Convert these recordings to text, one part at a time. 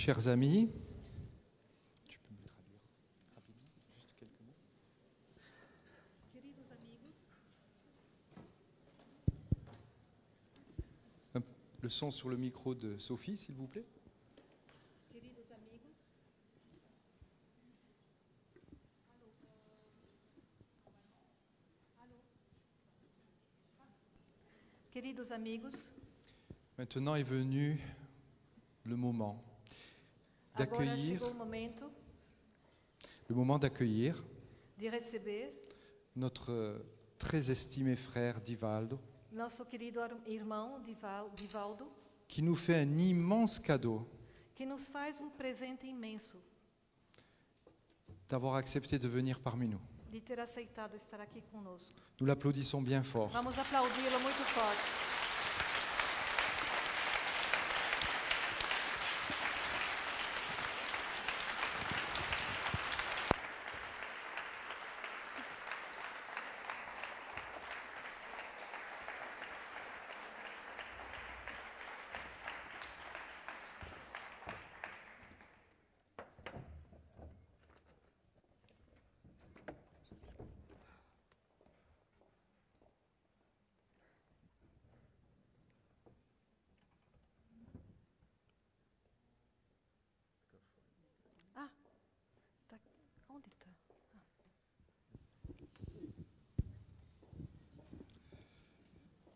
Chers amis, tu peux me traduire rapidement, juste quelques mots. Queridos amigos, Le son sur le micro de Sophie, s'il vous plaît. queridos amigos, queridos amigos, Maintenant est venu le moment agora d'accueillir, chegou o momento de receber notre très estimé frère Divaldo, nosso querido irmão Divaldo, qui nous fait un immense cadeau que nos faz presente imenso d'avoir accepté de venir parmi nous. de ter aceitado estar aqui conosco. Nous l'applaudissons bien fort. Vamos aplaudi-lo muito forte. Tá, onde está?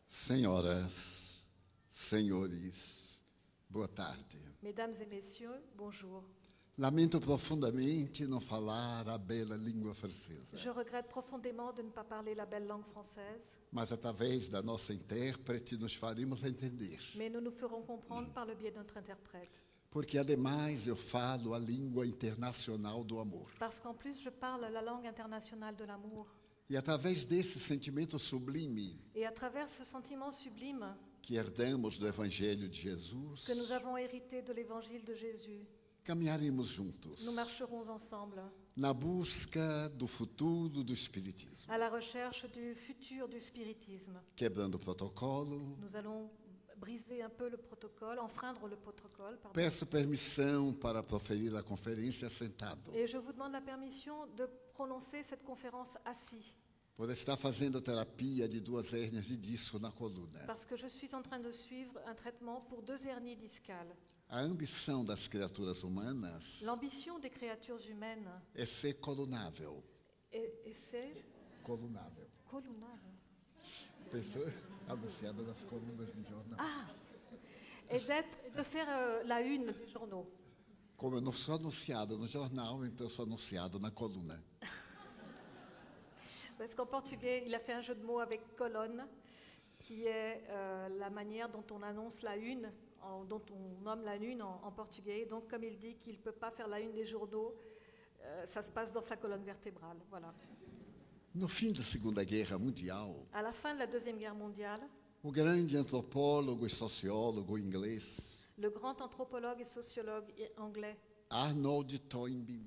Senhoras, senhores, boa tarde. Mesdames et messieurs, bonjour. Lamento profundamente não falar a bela língua francesa, Je regrette profondément de ne pas parler la belle langue française, mas através da nossa intérprete nos faremos entender. mais nous nous ferons comprendre par le biais de notre interprète. Porque, ademais, eu falo a língua internacional do amor. Parce qu'en plus, je parle la langue internationale de l'amour. E, através desse sentimento sublime Et à travers ce sentiment sublime que herdamos do Evangelho de Jesus, que nous avons hérité de l'évangile de Jésus, caminharemos juntos nous marcherons ensemble na busca do futuro do Espiritismo, à la recherche du futur du spiritisme. quebrando o protocolo. Nous allons briser un peu le protocole, enfreindre le protocole, pardon. Peço permissão para proferir a conferência sentado, Et je vous demande la permission de prononcer cette conférence assis, por estar fazendo terapia de 2 hérnias de disco na coluna. parce que je suis en train de suivre un traitement pour 2 hernies discales. A ambição das criaturas humanas L'ambition des créatures humaines é ser colunável. et c'est Colunável. columnable. Pessoa anunciada nas colunas de jornal. Et de faire la une des journaux. Como eu não sou anunciado no jornal, então eu sou anunciado na coluna. Parce qu'en portugais, il a fait un jeu de mots avec colonne, qui est la manière dont on annonce la une, dont on nomme la une en portugais. Donc, comme il dit qu'il ne peut pas faire la une des journaux, ça se passe dans sa colonne vertébrale. Voilà. No fim da Segunda Guerra Mundial, À la fin de la Deuxième Guerre mondiale, o grande antropólogo e sociólogo inglês le grand anthropologue et sociologue anglais Arnold Toynbee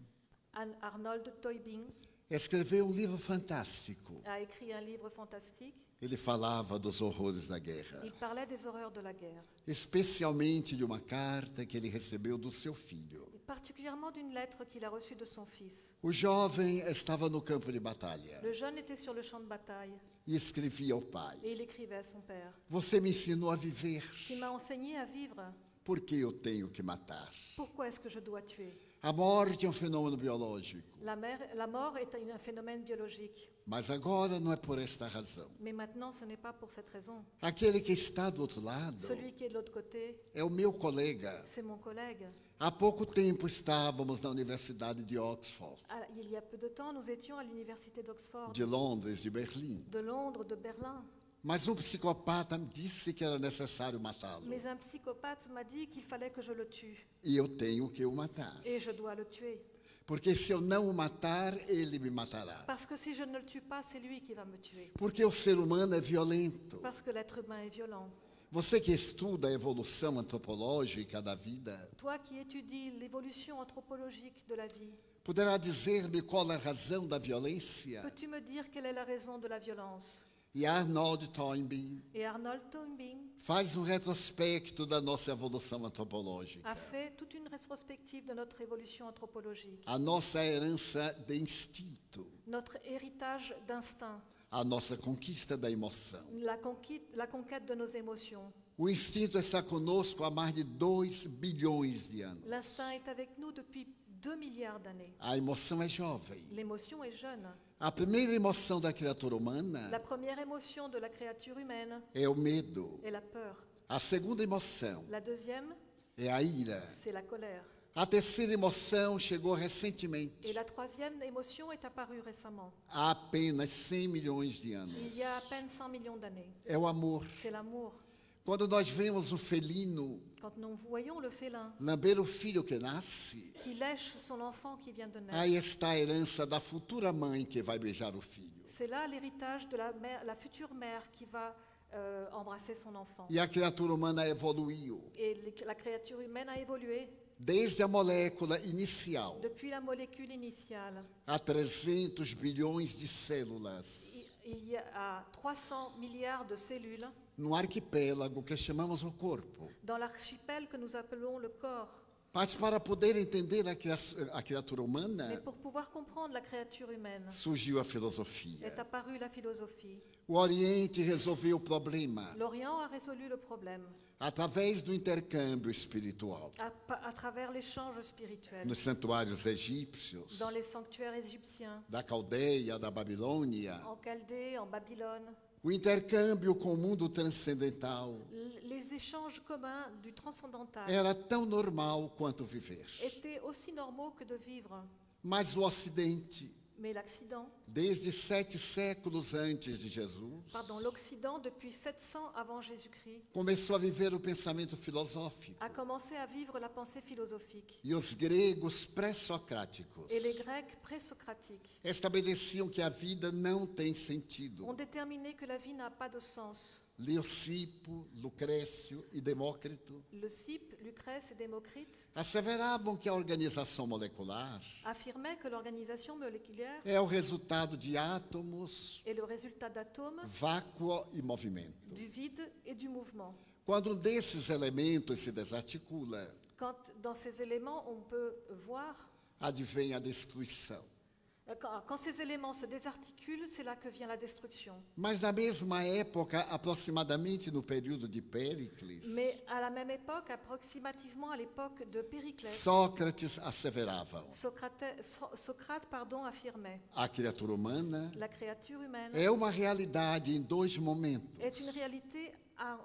Arnold Toynbee escreveu um livro fantástico. a écrit un livre fantastique. Ele falava dos horrores da guerra, Il parlait des horreurs de la guerre, especialmente de uma carta que ele recebeu do seu filho. et particulièrement d'une lettre qu'il a reçue de son fils. O jovem estava no campo de batalha Le jeune était sur le champ de bataille e escrevia ao pai: et il écrivait à son père: Você me ensinou a viver, Tu m'as enseigné à vivre, por que eu tenho que matar? pourquoi est-ce que je dois tuer? A morte é um fenômeno biológico, La mort est un phénomène biologique, mas agora não é por esta razão. mais maintenant ce n'est pas pour cette raison. Aquele que está do outro lado Celui qui est de l'autre côté, é o meu colega. c'est mon collègue. Há pouco tempo estávamos na Universidade de Oxford, Il y a peu de temps, nous étions à l'université d'Oxford, de Londres, de Berlim. de Londres, de Berlin. Mas um psicopata me disse que era necessário matá-lo. Mais un psychopathe m'a dit qu'il fallait que je le tue, E eu tenho que o matar. et je dois le tuer. Porque se eu não o matar, ele me matará. Parce que si je ne le tue pas, c'est lui qui va me tuer. Porque o ser humano é violento. Parce que l'être humain est violent. Você que estuda a evolução antropológica da vida, Toi qui étudies l'évolution anthropologique de la vie, poderá dizer-me qual é a razão da violência? peux-tu me dire quelle est la raison de la violence? e Arnold Toynbee et Arnold Toynbee faz retrospecto da nossa evolução antropológica, a fait toute une rétrospective de notre évolution anthropologique, a nossa herança de instinto, notre héritage d'instinct, a nossa conquista da emoção. la conquête de nos émotions. O instinto está conosco há mais de 2 bilhões de anos. L'instinct est avec nous depuis 2 milliards d'années. A emoção é jovem. L'émotion est jeune. A primeira emoção da criatura humana La première émotion de la créature humaine é o medo. est la peur. A segunda emoção La deuxième, é a ira. c'est la colère. A terceira emoção chegou recentemente, Et la troisième émotion est apparue récemment, há apenas 100 milhões de anos. il y a à peine 100 millions d'années. É o amor. C'est l'amour. Quando nós vemos um felino Quand nous voyons le félin lamber o filho que nasce, qui lèche son enfant qui vient de naître, aí está a herança da futura mãe que vai beijar o filho. c'est là l'héritage de la future mère qui va embrasser son enfant. E a criatura humana evoluiu Et la créature humaine a évolué desde a molécula inicial depuis la molécule initiale. a 300 bilhões de células Il y a 300 milliards de cellules no arquipélago que chamamos o corpo. dans l'archipel que nous appelons le corps. Mas para poder entender a criatura Mais humana, pour pouvoir comprendre la créature humaine, surgiu a filosofia. est apparue la philosophie. O Oriente resolveu o problema L'Orient a résolu le problème através do intercâmbio espiritual. à travers l'échange spirituel Nos santuários egípcios, dans les sanctuaires égyptiens, da Caldeia, da Babilônia, en Chaldée, en Babylone. o intercâmbio com o mundo transcendental Les échanges communs du transcendantal era tão normal quanto viver. étaient aussi normaux que de vivre. Mas o Ocidente, Mais l'Occident, desde 7 séculos antes de Jesus, l'Occident, depuis 700 avant Jésus-Christ, começou a viver o pensamento filosófico. a commencé à vivre la pensée philosophique. E os gregos pré-socráticos Et les Grecs présocratiques estabeleciam que a vida não tem sentido. ont déterminé que la vie n'a pas de sens. Leucipo, Lucrécio e Demócrito Leucippe, Lucrèce et Démocrite asseveravam que a organização molecular affirmaient que l'organisation moléculaire é o resultado de átomos, est le résultat d'atomes, vácuo e movimento. du vide et du mouvement. Quando um desses elementos se desarticula, Quand dans ces éléments on peut voir, advém a destruição. quand ces éléments se désarticulent, c'est là que vient la destruction. Mas na mesma época, aproximadamente no período de Péricles, Mais à la même époque, approximativement à l'époque de Périclès, Sócrates asseverava: Socrate affirmait a criatura humana la créature humaine é uma realidade em 2 momentos: est une réalité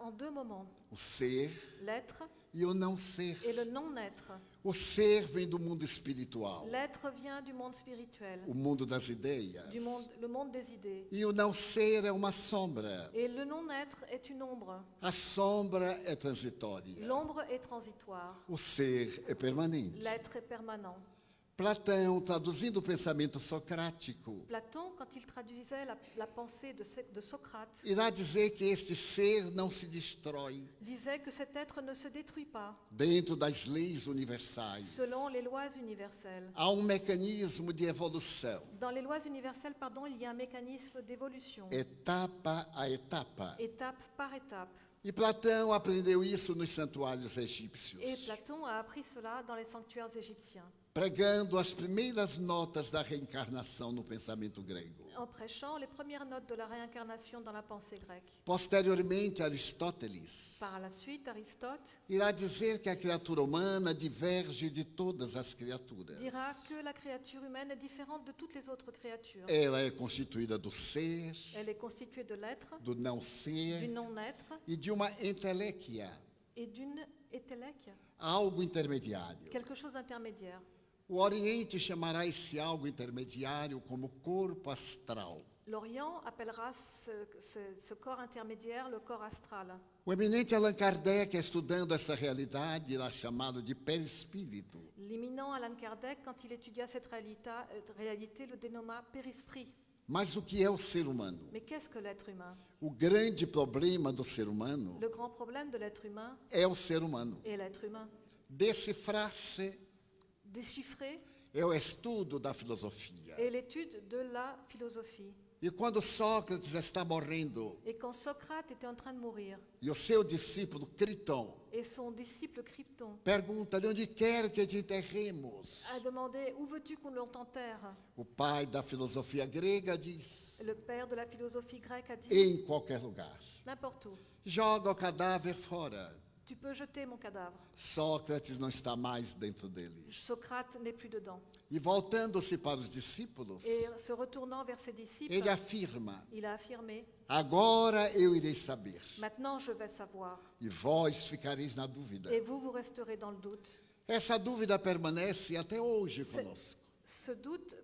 en 2 moments, o ser l'être e o não ser. et le non-être. O ser vem do mundo espiritual, L'être vient du monde spirituel, o mundo das ideias. le monde des idées. E o não ser é uma sombra. Et le non-être est une ombre. A sombra é transitória. L'ombre est transitoire. O ser é permanente. L'être est permanent. Platão, traduzindo o pensamento socrático, Platon, quand il traduisait la pensée de Socrate, irá dizer que este ser não se destrói disait que cet être ne se détruit pas dentro das leis universais. selon les lois universelles. Há um mecanismo de evolução, Dans les lois universelles, il y a un mécanisme d'évolution, etapa a etapa. étape par étape. E Platão aprendeu isso nos santuários Et egípcios, Platon a appris cela dans les sanctuaires égyptiens, pregando as primeiras notas da reencarnação no pensamento grego. en prêchant les premières notes de la réincarnation dans la pensée grecque. Posteriormente, Aristóteles Par la suite, Aristote irá dizer que a criatura humana diverge de todas as criaturas. dira que la créature humaine est différente de toutes les autres créatures. Ela é constituída do ser, Elle est constituée de l'être, do não du ser non-être e de uma entelequia, et d'une étélèque, algo intermediário. quelque chose d'intermédiaire. O Oriente chamará esse algo intermediário como corpo astral. L'Orient appellera ce corps intermédiaire le corps astral. O eminente Allan Kardec, estudando essa realidade, irá chamá-lo de perispírito. L'éminent Allan Kardec, quand il étudia cette réalité, le dénomma périsprit. Mas o que é o ser humano? Mais qu'est-ce que l'être humain? O grande problema do ser humano Le grand problème de l'être humain é o ser humano. est l'être humain. Decifrar-se Déchiffrer é o estudo da filosofia. est l'étude de la philosophie. E quando Sócrates está morrendo, Et quand Socrate était en train de mourir, e o seu discípulo Criton et son disciple Crypton pergunta-lhe onde quer que te enterremos. a demandé « Où veux-tu qu'on t'enterre ?» O pai da filosofia grega diz: Le père de la philosophie grecque a dit em qualquer lugar. « N'importe où. Joga o cadáver fora. Tu peux jeter mon cadavre. Sócrates não está mais dentro dele. Socrate n'est plus dedans. » E voltando-se para os discípulos, Et se retournant vers ses disciples, ele afirma: il a affirmé agora eu irei saber, « Maintenant je vais savoir. e vós ficareis na dúvida. Et vous, vous resterez dans le doute. » Essa dúvida permanece até hoje conosco. Ce doute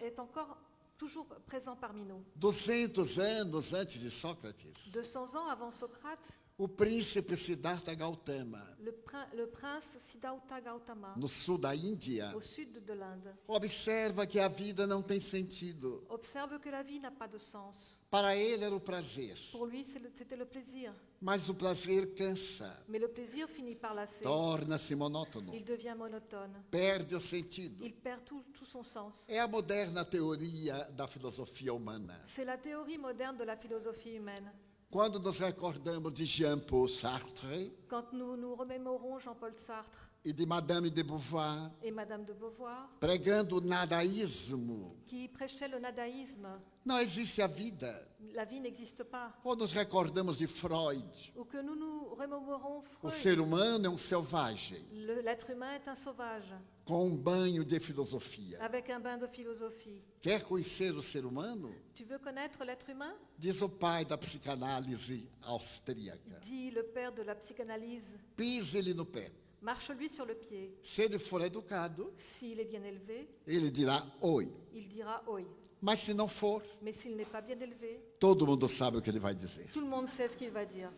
est encore toujours présent parmi nous. 200 anos antes de Sócrates, 200 ans avant Socrate, o príncipe Siddhartha Gautama, le prince Siddhartha Gautama, no sul da Índia, au sud de l'Inde, observa que a vida não tem sentido. observe que la vie n'a pas de sens. Para ele era o prazer, Pour lui, c'était le plaisir. mas o prazer cansa, Mais le plaisir finit par lasser. torna-se monótono, Il devient monotone. perde o sentido. Il perd tout son sens. É a moderna teoria da filosofia humana. C'est la théorie moderne de la philosophie humaine. Quando nos recordamos de Jean-Paul Sartre Quand nous remémorons Jean-Paul Sartre e de Madame de Beauvoir, et Madame de Beauvoir, pregando o nadaísmo, qui prêchaient le nadaïsme, não existe a vida. la vie n'existe pas. Ou nos recordamos de Freud, Ou que nous remémorons o Freud, ser humano é um selvagem, l'être humain est un sauvage, com um banho de filosofia. avec un bain de philosophie. Quer conhecer o ser humano? Tu veux connaître l'être humain? Diz o pai da psicanálise austríaca. Dit le père de la psychanalyse. Pise-lhe no pé. Marche-lui sur le pied. Se ele for educado, S'il est bien élevé, ele dirá oi. il dira « oi ». Mas se não for, Mais s'il n'est pas bien élevé, todo mundo sabe o que ele vai dizer. tout le monde sait ce qu'il va dire.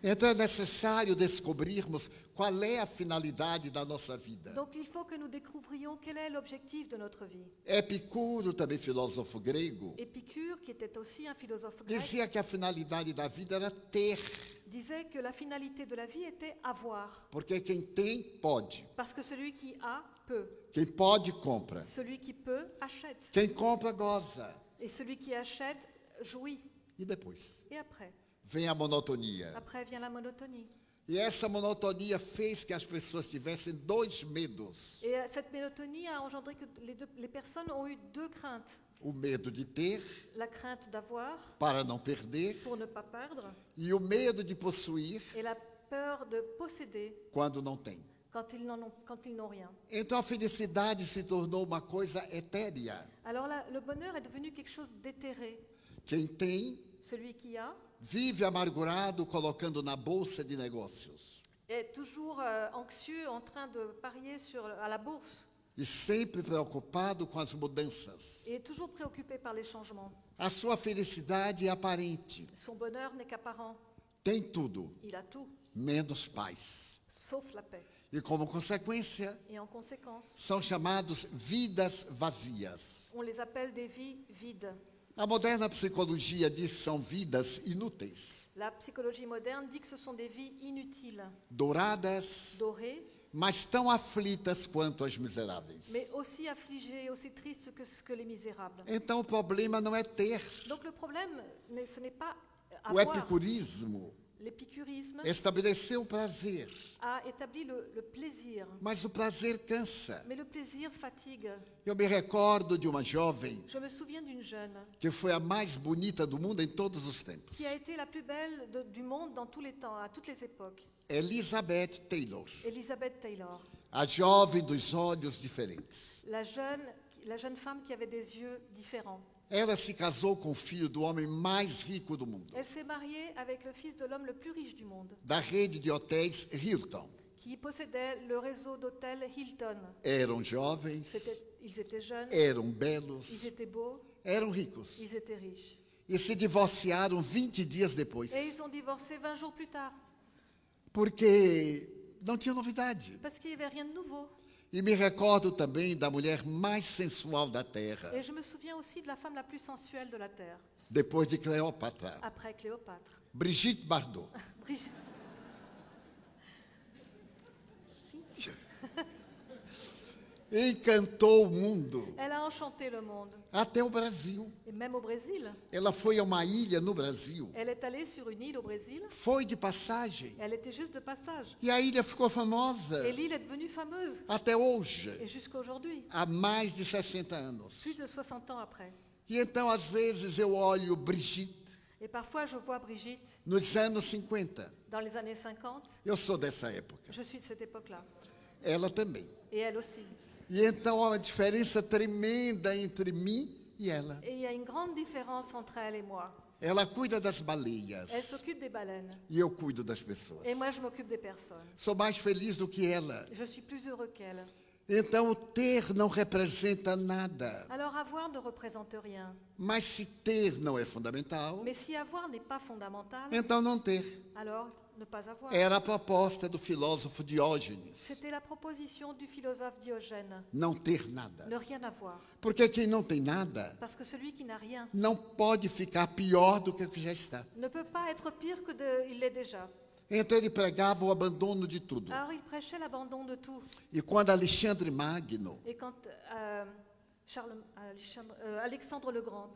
Então é necessário descobrirmos qual é a finalidade da nossa vida. Donc il faut que nous découvrions quel est l'objectif de notre vie. Epicuro, também filósofo grego, Épicure, qui était aussi un philosophe grec, dizia que a finalidade da vida era ter, disait que la finalité de la vie était avoir. porque quem tem, pode. Parce que celui qui a, peut. Quem pode, compra. Celui qui peut, achète. Quem compra, goza. Et celui qui achète, jouit. E depois? Et après? Vem a monotonia. Après vient la monotonie. E essa monotonia fez que as pessoas tivessem dois medos. Et cette monotonie a engendré que les personnes ont eu deux craintes. O medo de ter, La crainte d'avoir, para não perder, pour ne pas perdre, e o medo de possuir, et la peur de posséder quando não tem. quand ils n'ont rien. Então a felicidade se tornou uma coisa etérea. Alors là, le bonheur est devenu quelque chose d'éthéré. Quem tem, Celui qui a vive amargurado colocando na bolsa de negócios. est toujours anxieux, en train de parier à la bourse, E sempre preocupado com as mudanças. et est toujours préoccupé par les changements. A sua felicidade é aparente. Son bonheur n'est qu'apparent. Tem tudo, Il a tout, menos paz. sauf la paix. E como consequência, Et en conséquence, são chamados vidas vazias. on les appelle des vies vides. A moderna psicologia diz que são vidas inúteis, La psychologie moderne dit que ce sont des vies inutiles, douradas, dorées, mas tão aflitas quanto as miseráveis. mais aussi affligées, aussi tristes que les misérables. Então o problema não é ter. Donc le problème, ce n'est pas O avoir. epicurismo L'épicurisme estabeleceu o prazer, a établi le plaisir, mas o prazer cansa. mais le plaisir fatigue. Eu me recordo de uma jovem Je me souviens d'une jeune que foi a mais bonita do mundo em todos os tempos, qui a été la plus belle du monde dans tous les temps, à toutes les époques, Elizabeth Taylor, Elizabeth Taylor, a jovem dos olhos diferentes. la jeune femme qui avait des yeux différents. Ela se casou com o filho do homem mais rico do mundo, Elle s'est mariée avec le fils de l'homme le plus riche du monde, da rede de hotéis Hilton. qui possédait le réseau d'hôtels Hilton. Eram jovens, Ils étaient jeunes, eram ils belos, étaient beaux, eram ricos. ils étaient riches. E se divorciaram 20 dias depois, Et ils ont divorcé 20 jours plus tard, porque não tinha novidade. parce qu'il n'y avait rien de nouveau. E me recordo também da mulher mais sensual da terra, Et je me souviens aussi de la femme la plus sensuelle de la terre, depois de Cleópatra, après Cléopâtre. Brigitte Bardot. Brigitte. Encantou o mundo. Elle a enchanté le monde, até o Brasil. et même au Brésil. Ela foi a uma ilha no Brasil, Elle est allée sur une île au Brésil, foi de passagem, elle était juste de passage. e a ilha ficou famosa Et l'île est devenue fameuse, até hoje, et jusqu'à aujourd'hui, há mais de 60 anos. plus de 60 ans après. E então, às vezes, eu olho Brigitte Et parfois, je vois Brigitte nos anos 50. dans les années 50. Eu sou dessa época. Je suis de cette époque-là. Ela também. Et elle aussi. E então há uma diferença tremenda entre mim e ela. Et il y a une grande différence entre elle et moi. Ela cuida das Elle baleias s'occupe des baleines. e eu cuido das pessoas. Et moi, je m'occupe des personnes. Sou mais feliz do que ela. Je suis plus heureux qu'elle. Então, o ter não representa nada. Alors, avoir ne représente rien. Mas se ter não é fundamental, Mais si avoir n'est pas fondamental, então não ter. alors ne pas avoir. Era a proposta do filósofo Diógenes. C'était la proposition du philosophe Diogène. Não ter nada. Ne rien avoir. Porque quem não tem nada Parce que celui qui n'a rien não pode ficar pior do que o que já está. ne peut pas être pire que il l'est déjà. Então ele pregava o abandono de tudo. Alors, il prêchait l'abandon de tout. E quando Alexandre Magno Et quand Alexandre le Grand,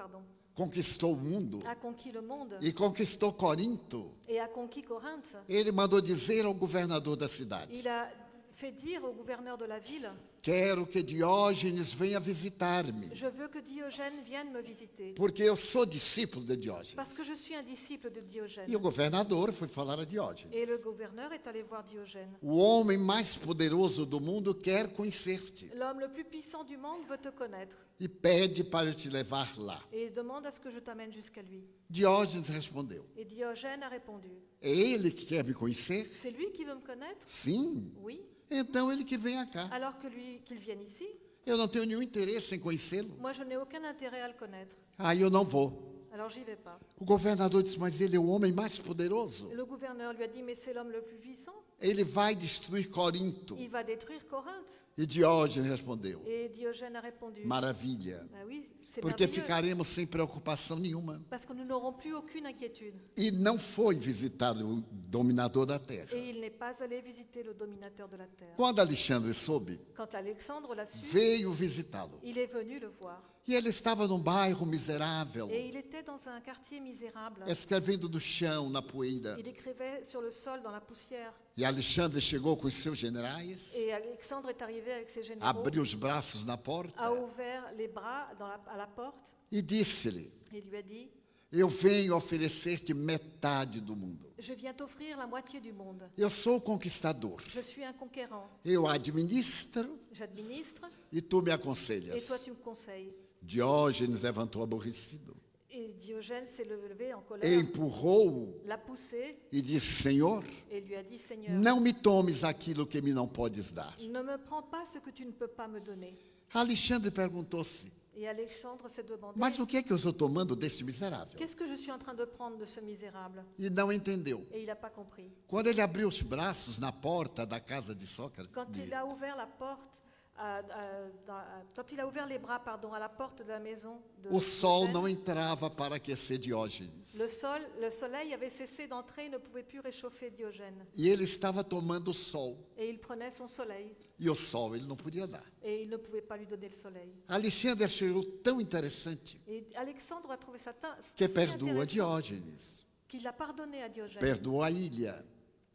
conquistou o mundo a conquis le monde e conquistou Corinto, et a conquis Corinthe, ele mandou dizer ao governador da cidade: il a fait dire au gouverneur de la ville, quero que Diógenes venha visitar-me, je veux que Diogène vienne me visiter, porque eu sou discípulo de Diógenes. parce que je suis un disciple de E Diogène. o governador foi falar a Diógenes. Et le gouverneur est allé voir Diogène. O homem mais poderoso do mundo quer conhecer-te L'homme le plus puissant du monde veut te connaître e pede para eu te levar lá. et demande à ce que je t'amène jusqu'à lui. Diógenes respondeu: Et Diogène a répondu, é ele que quer me conhecer? c'est lui qui veut me connaître? Sim. Oui. Então ele que venha cá. Alors que qu'il vienne ici, Eu não tenho nenhum interesse em conhecê-lo. moi je n'ai aucun intérêt à le connaître. Aí eu não vou. Alors j'y vais pas. O governador disse: mas ele é o homem mais poderoso. Le gouverneur lui a dit, mais c'est l'homme le plus puissant. Ele vai destruir Corinto. Il va détruire Corinthe. E Diógenes respondeu: Et Diogène a répondu, maravilha, ah oui, c'est porque merveilleux, ficaremos sem preocupação nenhuma. parce que nous n'aurons plus aucune inquiétude. E não foi visitar o dominador da terra. Et il n'est pas allé visiter le dominateur de la terre. Quando Alexandre soube, Quand Alexandre l'a su, veio visitá-lo. il est venu le voir. E ele estava num bairro miserável, Et il était dans un quartier misérable. escrevendo no chão, na poeira. Il écrivait sur le sol, dans la poussière. E Alexandre chegou com os seus generais, Et Alexandre est arrivé avec ses généraux, abriu os braços na porta a ouvert les bras à la porte e disse-lhe: et lui a dit, eu venho oferecer-te metade do mundo. je viens t'offrir la moitié du monde. Eu sou o conquistador. Je suis un conquérant. Eu administro J'administre e tu me et aconselhas. toi tu me conseilles. Diógenes levantou aborrecido, Et Diogène s'est levé en colère, empurrou-o l'a poussé e disse: Senhor, et lui a dit, Seigneur, não me tomes aquilo que me não podes dar. ne me prends pas ce que tu ne peux pas me donner. Alexandre perguntou-se: Et Alexandre s'est demandé, mas o que é que eu estou tomando deste miserável? qu'est-ce que je suis en train de prendre de ce misérable? E não entendeu. Et il n'a pas compris. Quando ele abriu os braços na porta da casa de Sócrates, Quand il a ouvert la porte, quand il a ouvert les bras, à la porte de la maison de o sol Diogène, não entrava para aquecer Diógenes. le soleil avait cessé d'entrer et ne pouvait plus réchauffer Diogène. E ele estava tomando o sol. Et il prenait son soleil E o sol ele não podia dar. et il ne pouvait pas lui donner le soleil. Alexandre achou tão interessante Et Alexandre a trouvé ça que si perdoa intéressant Diógenes, qu'il a pardonné à Diogène, perdoou a ilha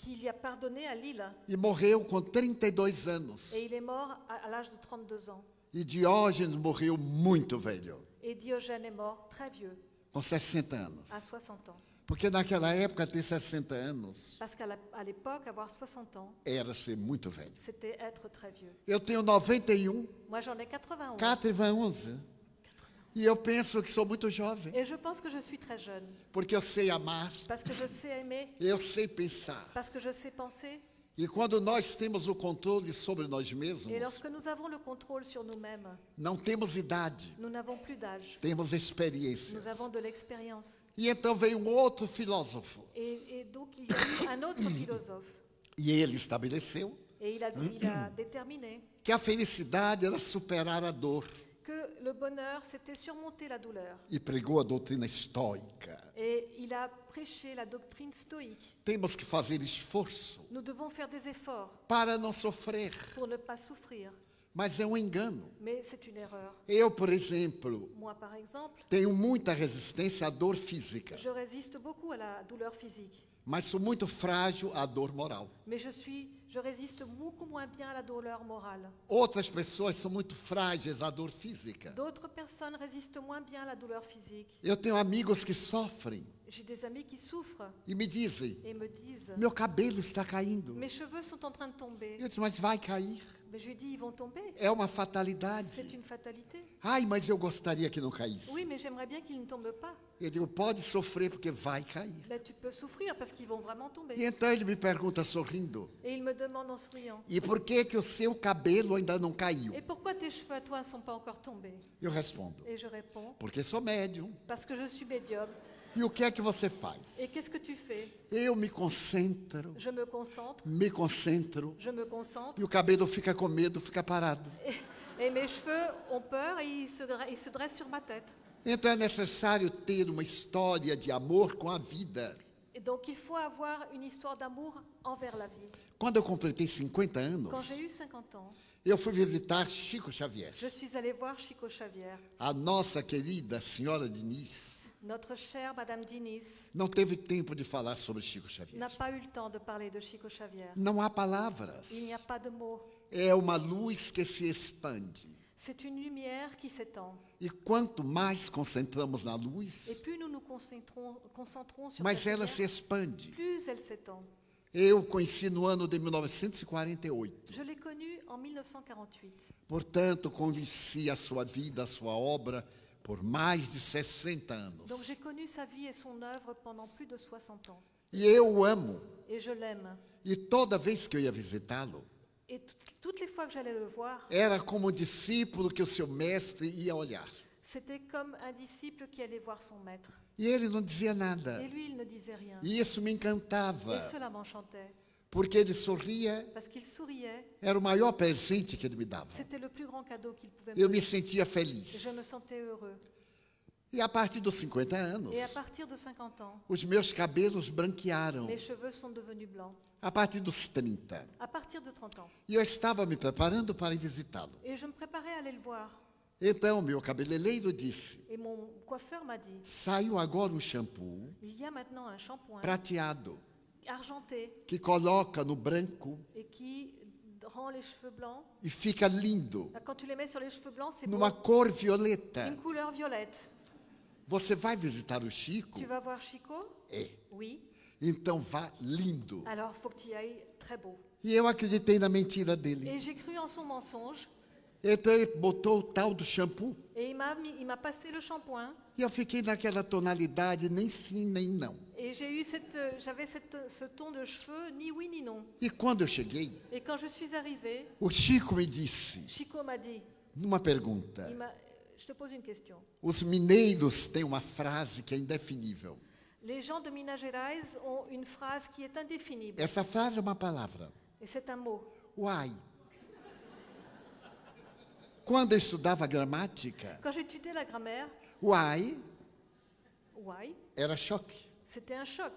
qu'il y a pardonné à Lille. e morreu com 32 anos. Et il est mort à l'âge de 32 ans. E Diógenes morreu muito velho, Et Diogène est mort très vieux, com 60 anos. à 60 ans. Porque naquela época ter 60 anos Parce qu'à l'époque, avoir 60 ans, era ser muito velho. c'était être très vieux. Eu tenho 91, Moi, j'en ai 91. 91. E eu penso que sou muito jovem, Et je pense que je suis très jeune. porque eu sei amar, Parce que je sais aimer, eu sei pensar. parce que je sais penser. E quando nós temos o controle sobre nós mesmos, Et lorsque nous avons le contrôle sur nous-mêmes, não temos idade, nous n'avons plus d'âge. temos experiências. Nous avons de l'expérience. E então veio um outro filósofo, Et donc, il y a eu un autre philosophe. e ele estabeleceu Et il a déterminé que a felicidade era superar a dor, que le bonheur, c'était surmonter la douleur. e pregou a doutrina estoica. Et il a prêché la doctrine stoïque. Temos que fazer esforço Nous devons faire des efforts para não sofrer, pour ne pas souffrir. Mas é um engano. Mais c'est une erreur. Eu, por exemplo, Moi, par exemple, tenho muita resistência à dor física, je résiste beaucoup à la douleur physique. mas sou muito frágil à dor moral. Mais je résiste beaucoup moins bien à la douleur morale. Outras pessoas são muito frágeis à dor física. D'autres personnes résistent moins bien à la douleur physique. Eu tenho amigos que sofrem J'ai des amis qui souffrent e me dizem: et me disent meu cabelo está caindo. mes cheveux sont en train de tomber. Eu disse: mas vai cair. Mais je lui dis ils vont tomber. É uma fatalidade. C'est une fatalité. Ai, mas eu gostaria que não caísse. Oui, mais j'aimerais bien qu'ils ne tombent pas. Eu digo: pode sofrer porque vai cair. Ben, tu peux souffrir parce qu'ils vont vraiment E tomber. então ele me pergunta sorrindo: Et il me demande en souriant e por que o seu cabelo ainda não caiu? et pourquoi tes cheveux à toi ne sont pas encore tombés? Eu respondo: Et je réponds porque sou médium. parce que je suis médium. E o que é que você faz? Et qu'est-ce que tu fais? Eu me concentro, Je me concentre, e concentre o cabelo fica com medo, fica parado. et mes cheveux ont peur et ils se dressent sur ma tête. Então é necessário ter uma história de amor com a vida. Et donc il faut avoir une histoire d'amour envers la vie. Quando eu completei 50 Quand anos, j'ai eu 50 ans, eu fui visitar Chico Xavier, je suis allée voir Chico Xavier. a nossa querida senhora Diniz. Notre chère Madame Diniz Não teve tempo de falar sobre Chico Xavier. n'a pas eu le temps de parler de Chico Xavier. Não há palavras. Il n'y a pas de mots. É uma luz que se expande. C'est une lumière qui s'étend. E quanto mais concentramos na Et luz, plus nous nous concentrons sur mais cette ela lumière, se expande. plus elle s'étend. Eu conheci no ano de 1948. Je l'ai connue en 1948. Portanto, conheci a sua vida, a sua obra, por mais de 60 anos. Donc j'ai connu sa vie et son œuvre pendant plus de 60 ans. E eu o amo. Et je l'aime. E toda vez que eu ia visitá-lo, Et toutes les fois que j'allais le voir, era como um discípulo que o seu mestre ia olhar. c'était comme un disciple qui allait voir son maître. E ele não dizia nada. Et lui, il ne disait rien. E isso me encantava, Et cela m'enchantait. porque ele sorria. Parce qu'il souriait. Era o maior presente que ele me dava. C'était le plus grand cadeau qu'il pouvait me Eu me donner. sentia Et feliz. je me sentais heureux. E a partir dos 50 anos, Et à partir de 50 ans, os meus cabelos branquearam. mes cheveux sont devenus blancs. A partir dos 30. À partir de 30 ans. E eu estava me preparando para ir visitá-lo. Et je me préparais à aller le voir. Então, meu cabeleireiro disse: Et mon coiffeur m'a dit, saiu agora um shampoo il y a maintenant un shampoing prateado argenté que coloca no branco et qui rend les cheveux blancs. e fica lindo, Quand tu les mets sur les cheveux blancs, c'est beau. numa cor violeta. Une couleur violette. Você vai visitar o Chico? Tu vas voir Chico? É. Oui. Então vá lindo. Alors, faut que tu y ailles très beau. E eu acreditei na mentira dele. Et j'ai cru en son mensonge. Então ele botou o tal do shampoo. Et il m'a passé le shampoing. E eu fiquei naquela tonalidade, nem sim, nem não. Et j'avais ce ton de cheveux, ni oui ni non. E quando eu cheguei, Et quand je suis arrivée, o Chico me disse, Chico m'a dit, numa pergunta, je te pose une question. os mineiros têm uma frase que é indefinível. Les gens de Minas Gerais ont une phrase qui est indéfinible. Essa frase é uma palavra. Et c'est un mot. Uai. Quando eu estudava gramática, Quand j'étudiais la grammaire, uai why, era choque. c'était un choc.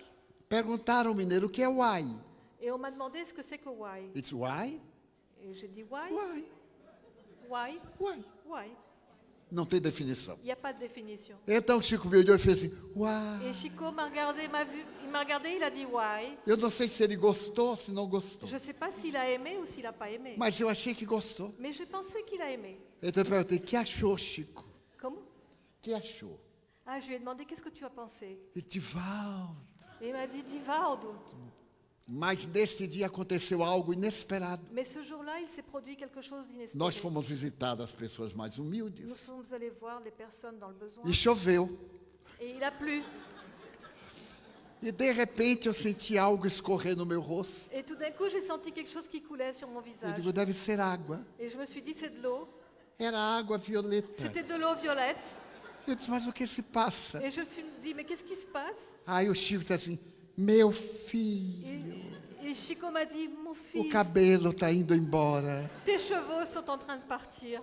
Perguntaram ao mineiro o que é uai. Et on m'a demandé ce que c'est que why. Ele disse, uai? Et j'ai dit why, Uai. why, Uai. why. Não tem definição. Il n'y a pas de définition. Então o Chico me olhou e fez assim, uai. Et Chico m'a regardé, il m'a regardé, il a dit why. Eu não sei se ele gostou ou se não gostou. Je ne sais pas s'il a aimé ou s'il n'a pas aimé. Mas eu achei que gostou. Mais je pensais qu'il a aimé. Então eu perguntei, que achou, Chico? Comment? Que achou? Ah, je lui ai demandé qu'est-ce que tu as pensé. Ele disse, Valdo. Et il m'a dit Divaldo. Mas nesse dia aconteceu algo inesperado. Mais ce jour-là, il s'est produit quelque chose d'inespéré. Nós fomos visitar as pessoas mais Nous humildes. sommes allés voir les personnes dans le besoin. E choveu. Et il a plu. E de repente eu senti algo escorrer no meu rosto. Et tout d'un coup, j'ai senti quelque chose qui coulait sur mon Eu visage. digo, deve ser água. Et je me suis dit, c'est de l'eau. Era água violeta. C'était de l'eau violette. Eu disse, mas o que se passa? Et je me suis dit, mais qu'est-ce qui se passe? Aí o Chico disse assim, meu filho, Et Chico m'a dit, mon o fils, cabelo está indo embora. tes cheveux sont en train de partir.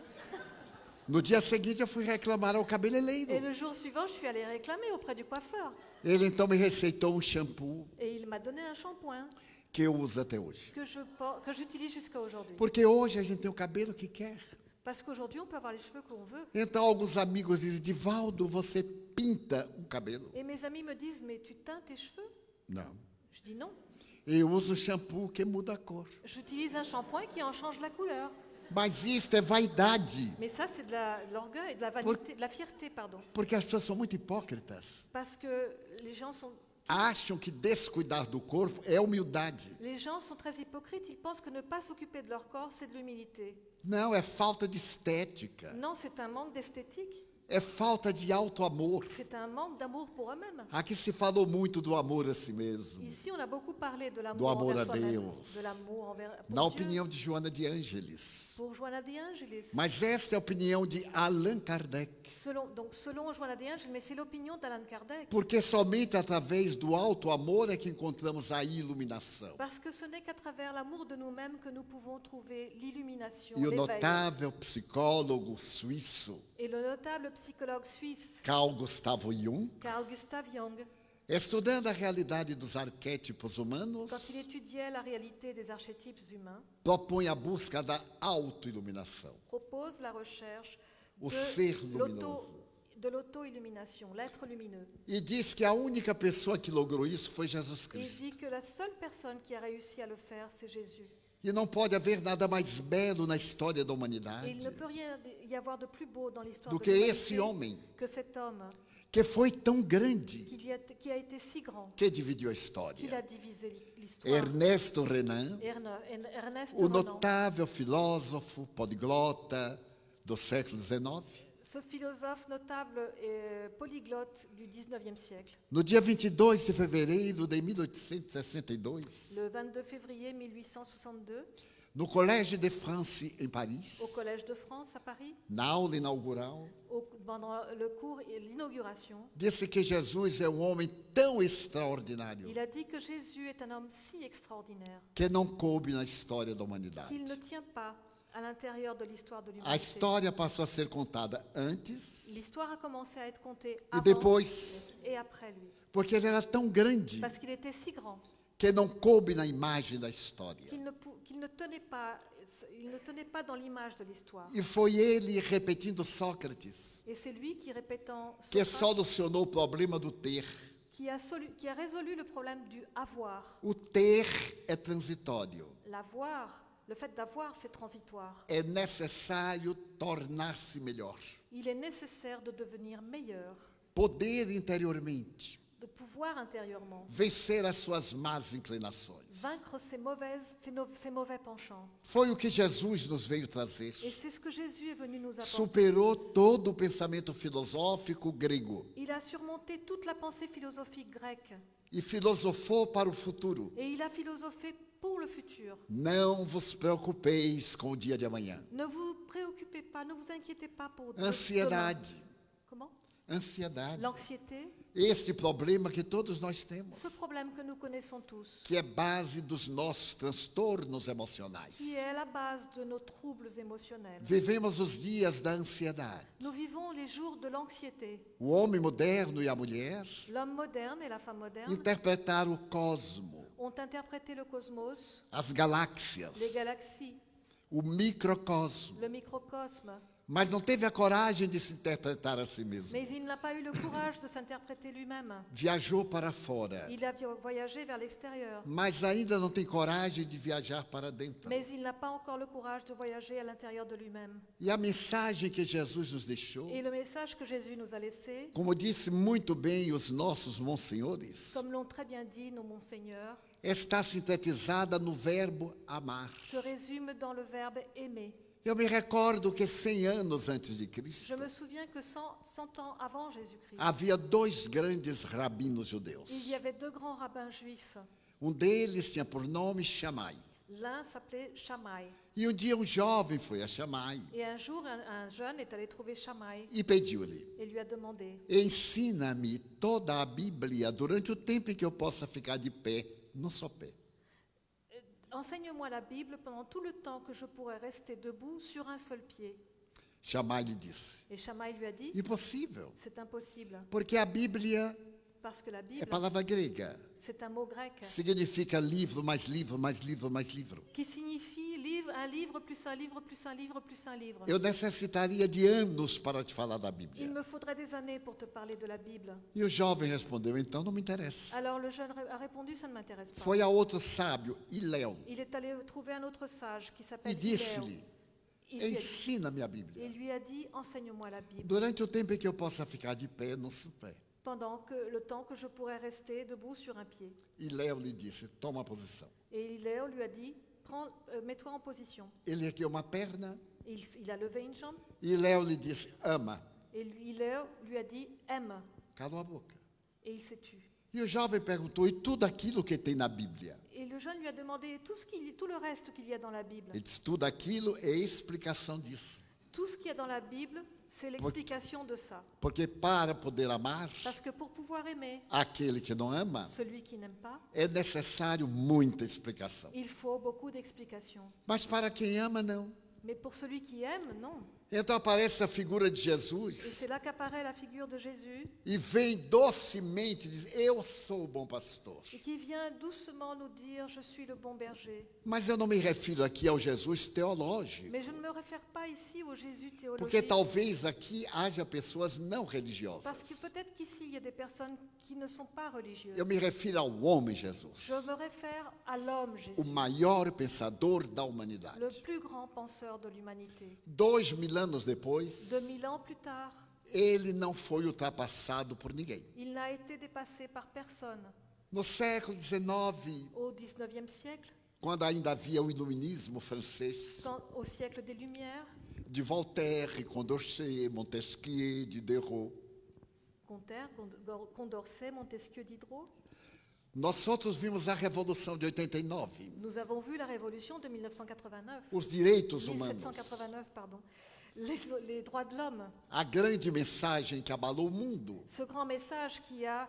No dia seguinte eu fui reclamar ao Et cabeleireiro. le jour suivant, je suis allée réclamer auprès du coiffeur. Ele então me receitou um shampoo. Et il m'a donné un shampoing. que eu uso até hoje. que j'utilise jusqu'à aujourd'hui. Porque hoje a gente tem o cabelo que quer. Parce qu'aujourd'hui, on peut avoir les cheveux que l'on veut. Então alguns amigos dizem, Divaldo, você pinta o cabelo? Et mes amis me disent, mais tu teins tes cheveux? Não. Je dis non. Eu uso shampoo que muda a cor. J'utilise un shampoing qui en change la couleur. Mas isto é vaidade, Mais ça, c'est de l'orgueil, de la vanité, de la fierté, pardon. porque as pessoas são muito hipócritas. Parce que les gens sont Acham que descuidar do corpo é humildade. très hypocrites. Ils pensent que ne pas s'occuper de leur corps, c'est de l'humilité. Não, é falta de estética. Non, c'est un manque d'esthétique. É falta de auto-amor. C'est un manque d'amour pour eux-mêmes. Aqui se falou muito do amor a si mesmo. Ici, on a beaucoup parlé de Do l'amour amor envers a soi-même, Deus. de l'amour envers pour Na Dieu, opinião de Joana de Ângeles. pour Joanna de Angelis. Mas esta é a opinião de Allan Kardec. Selon Joanna de Angelis, mais c'est l'opinion d'Allan Kardec. Porque somente através do auto-amor é que encontramos a iluminação. Parce que ce n'est qu'à travers l'amour de nous-mêmes que nous pouvons trouver l'illumination, E o l'éveil. notável psicólogo suíço Et le notable psychologue suisse Carl Gustav Jung, Carl Gustav Jung, estudando a realidade dos arquétipos humanos, quand il étudiait la réalité des archétypes humains, propõe a busca da autoiluminação. propose la recherche O ser luminoso. de l'auto-illumination, l'être lumineux. E diz que a única pessoa que logrou isso foi Jesus Et il Cristo. dit que la seule personne qui a réussi à le faire, c'est Jésus. E não pode haver nada mais belo na história da Et humanidade il ne peut rien y avoir de plus beau dans l'histoire do de que l'humanité esse homem que cet homme que foi tão grande qui a été si grand que dividiu a qu'il história. a divisé l'histoire. Ernesto Renan, Ernest o Renan, notável filósofo poliglota do século XIX, ce philosophe notable et polyglotte du 19e siècle, no dia 22 de fevereiro de 1862, le 22 février 1862, no Collège de France em Paris, au Collège de France à Paris, na aula inaugural, pendant le cours et l'inauguration, disse que Jesus é um homem tão extraordinário il a dit que Jésus est un homme si extraordinaire que não coube na história da qu'il humanidade. ne tient pas à l'intérieur de l'histoire de A l'humanité. história passou a ser contada antes L'histoire a commencé à être contée e avant depois, et après lui, porque ele era tão grande parce qu'il était si grand que não coube na imagem da história. qu'il ne tenait pas dans l'image de l'histoire. E foi ele, repetindo Sócrates, Et c'est lui qui, répétant que Socrate, solucionou o problema do ter. qui a résolu le problème du avoir. O ter é transitório. L'avoir, le fait d'avoir, c'est transitoire. É necessário tornar-se melhor. Il est nécessaire de devenir meilleur, Poder interiormente. de pouvoir intérieurement Vencer as suas más inclinações. vaincre ses mauvais penchants. Foi o que Jesus nos veio trazer. Et c'est ce que Jésus est venu nous apporter. Superou todo o pensamento filosófico grego Il a surmonté toute la pensée philosophique grecque e filosofou para o futuro. et il a philosophé pour le futur. Não vos preocupeis com o dia de amanhã. Ne vous préoccupez pas, ne vous inquiétez pas pour Ansiedade. demain. Comment? Ansiedade. L'anxiété, Esse problema que todos nós temos, ce problème que nous connaissons tous, que é base dos nossos transtornos emocionais. qui est la base de nos troubles émotionnels. Vivemos os dias da ansiedade. Nous vivons les jours de l'anxiété. O homem moderno e a mulher L'homme moderne et la femme moderne interpretaram o cosmo, ont interprété le cosmos, as galáxias, les galaxies, o microcosmo, le microcosme, mas não teve a coragem de se interpretar a si mesmo. mais il n'a pas eu le courage de s'interpréter lui-même. Viajou para fora, Il a voyagé vers l'extérieur, mas ainda não tem coragem de viajar para dentro. mais il n'a pas encore le courage de voyager à l'intérieur de lui-même. E a mensagem que Jesus nos deixou, Et le message que Jésus nous a laissé, como disse muito bem os nossos monsenhores, comme l'ont très bien dit nos monseigneurs, está sintetizada no verbo amar. se résume dans le verbe aimer. Eu me recordo que 100 anos antes de Je Cristo, me souviens que 100 ans avant Jésus-Christ, havia dois grandes rabinos il judeus. y avait deux grands rabbins juifs. Deles tinha por nome Shammai. L'un s'appelait Shammai. E dia jovem foi a Shammai Et un jour, un jeune est allé trouver Shammai e pediu-lhe: et lui a demandé, ensina-me toda a Bíblia durante o tempo em que eu possa ficar de pé no sopé. enseigne-moi la Bible pendant tout le temps que je pourrais rester debout sur un seul pied. Shammai lhe disse: Et Shammai lui a dit, impossível, c'est impossible, porque a Bíblia Parce que la É Bible, palavra grega. c'est un mot grec Significa livro, mais livro, mais livro, mais livro. qui signifie livre, un livre plus un livre plus un livre plus un livre. Eu necessitaria de anos para te falar da Il Bíblia. me faudrait des années pour te parler de la Bible. E o jovem respondeu, então não me interessa. Alors le jeune a répondu, ça ne m'intéresse pas. Foi a outro sábio, Iléu, Il est allé trouver un autre sage qui e s'appelle Hilaire. disse-lhe, Il lui a dit- ensina-me a Bíblia. il lui a dit, enseigne-moi la Bible, Durante o tempo em que eu possa ficar de pé, no pé. pendant que le temps que je pourrais rester debout sur un pied. Iléu lhe disse, toma posição. Et Hilaire lui a dit, mets-toi en position. Ele ergueu uma perna, Il a levé une jambe e Iléu lhe disse, ama. et Hilaire lui a dit, aime. Calou a boca. Et il s'est tu. E o jovem perguntou, e tudo aquilo que tem na Bíblia? Et le jeune lui a demandé tout le reste qu'il y a dans la Bible. Ele disse, tudo aquilo é explicação disso. Tout ce qu'il y a dans la Bible, c'est l'explication de ça. Porque para poder amar Parce que pour pouvoir aimer aquele que não ama, celui qui n'aime pas, é necessário muita explicação. il faut beaucoup d'explications. Mas para quem ama, não. Mais pour celui qui aime, non. Então aparece a figura de Et Jesus c'est là qu'apparaît la figure de Jésus e vem docemente diz: Eu sou o bom pastor. et qui vient doucement nous dire, je suis le bon berger. Mas eu não me refiro aqui ao Jesus teológico, Mais je ne me réfère pas ici au Jésus porque théologique. talvez aqui haja pessoas não religiosas. Parce que peut-être qu'ici, il y a des personnes qui ne sont pas religieuses. Eu me refiro ao homem Jesus, Je me réfère à l'homme Jésus, o maior pensador da humanidade. le plus grand penseur de l'humanité. 2000 anos depois, 2000 ans plus tard, ele não foi ultrapassado por ninguém. il n'a été dépassé par personne. No século XIX, Au XIXe siècle, quando ainda havia o iluminismo francês, au siècle des Lumières, de Voltaire, Condorcet, Montesquieu, Diderot, Condorcet, Montesquieu, Diderot, nós outros vimos a Revolução de 89, nous avons vu la révolution de 1989. os direitos humanos, 1789, pardon. Les droits de l'homme, a grande mensagem que abalou o mundo. ce grand message qui a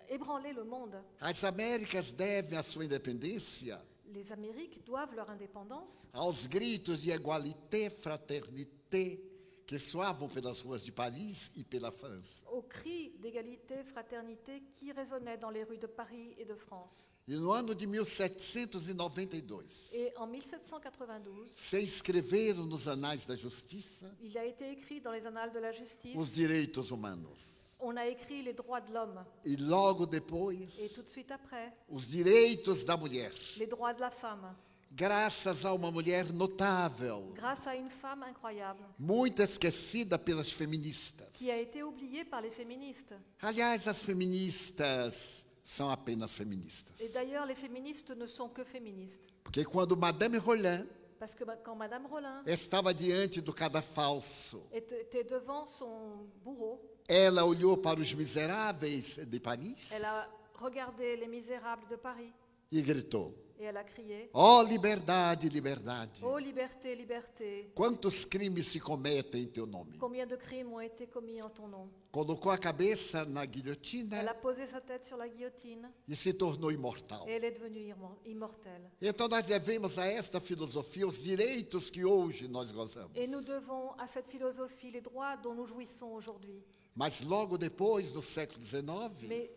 ébranlé le monde. As Américas devem a sua independência Les Amériques doivent leur indépendance aos gritos de égalité, fraternité que soavam pelas ruas de Paris e pela França. aux cris d'égalité, fraternité qui résonnaient dans les rues de Paris et de France. E no ano de 1792, Et en 1792, se inscreveram nos anais da justiça il a été écrit dans les annales de la justice, os direitos humanos. on a écrit les droits de l'homme. E logo Et depois, tout de suite après, os direitos da mulher. les droits de la femme. Graças a uma mulher notável, Grâce à une femme incroyable muito esquecida pelas feministas. qui a été oubliée par les féministes. Aliás, as feministas são apenas Et feministas. d'ailleurs, les féministes ne sont que féministes. Porque quando Madame Roland Parce que quand Madame Rollin estava diante do cadafalso, était devant son bourreau, ela olhou para os miseráveis de Paris elle a regardé les misérables de Paris e gritou: et elle a crié Ó liberdade, liberdade! « Oh liberté, liberté, Quantos crimes se cometem em teu nome? combien de crimes ont été commis en ton nom ?» Colocou a cabeça na Elle a guilhotina posé sa tête sur la guillotine e se tornou imortal. et elle est devenue immortelle. Então nós devemos a esta filosofia os direitos que hoje nós gozamos. Et nous devons à cette philosophie les droits dont nous jouissons aujourd'hui. Mas logo depois, no século XIX, Mais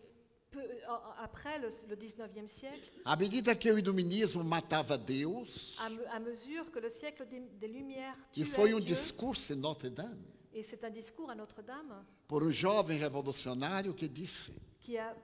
après le 19e siècle, à medida que o iluminismo matava Deus, à mesure que le siècle des Lumières e tuait foi um Dieu, discurso em Notre Dame, et c'est un discours à Notre-Dame por um jovem revolucionário que disse: qui a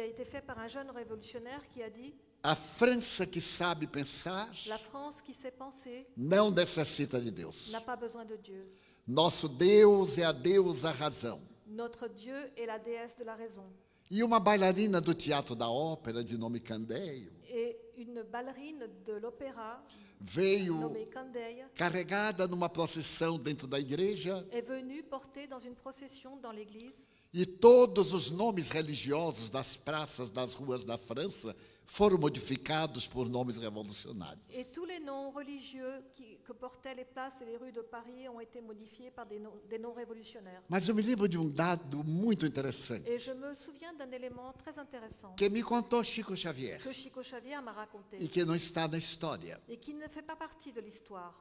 été fait par un jeune révolutionnaire qui a dit a França que sabe pensar « La France qui sait penser não necessita de Deus. n'a pas besoin de Dieu. Nosso Deus é a deusa razão. Notre Dieu est la déesse de la raison. » E uma bailarina do Teatro da Ópera, de nome Candeio, Et une ballerine de l'opéra veio nommée Candeille carregada numa procissão dentro da igreja est venue porter dans une procession dans l'église e todos os nomes religiosos das praças, das ruas da França foram modificados por nomes revolucionários. et tous les noms religieux que portaient les places et les rues de Paris ont été modifiés par des noms révolutionnaires. Mas eu me lembro de um dado muito interessante Et je me souviens d'un élément très intéressant que me contou Chico Xavier que Chico Xavier m'a raconté e que não está na história. et qui ne fait pas partie de l'histoire.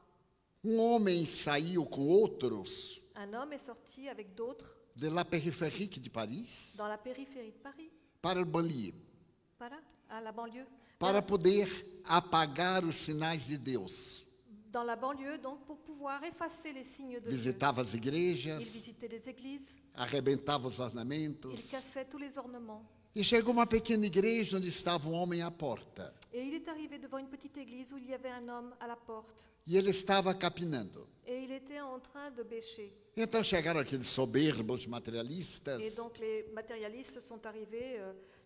Um homem saiu com outros Un homme est sorti avec d'autres de la périphérique de Paris dans la périphérie de Paris, para o banlieue, à la banlieue. para poder apagar os sinais de Deus. Dans la banlieue, donc, pour pouvoir effacer les signes de Dieu. Visitava as Il igrejas, visitait les églises, arrebentava os il ornamentos. cassait tous les ornements. E chegou uma pequena igreja onde estava um homem à porta. Et il est arrivé devant une petite église où il y avait un homme à la porte. E ele estava capinando. Et il était en train de bêcher. Então chegaram aqueles soberbos Et materialistas donc les matérialistes sont arrivés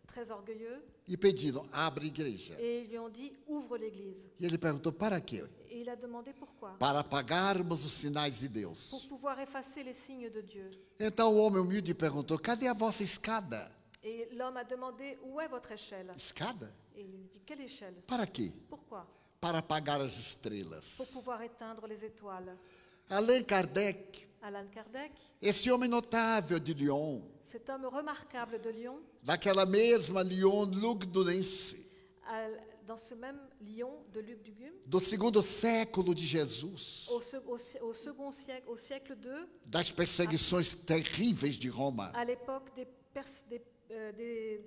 très orgueilleux e pediram, abre a igreja. et ils lui ont dit, ouvre l'église. E ele perguntou, para quê? Et il a demandé pourquoi. Para apagarmos os sinais de Deus. Pour pouvoir effacer les signes de Dieu. Então o homem humilde perguntou, cadê a vossa escada? Et l'homme a demandé, où est votre échelle? Escada? Et il lui dit, quelle échelle? Para quê? Pourquoi? Para apagar as estrelas. Pour pouvoir éteindre les étoiles. Allan Kardec, Allan Kardec, esse homem notável de Lyon, cet homme remarquable de Lyon, daquela mesma Lyon lugdunense, dans ce même Lyon de Luc Dugum, do segundo século de Jesus, au second siècle, au siècle II, das perseguições terríveis de Roma, à l'époque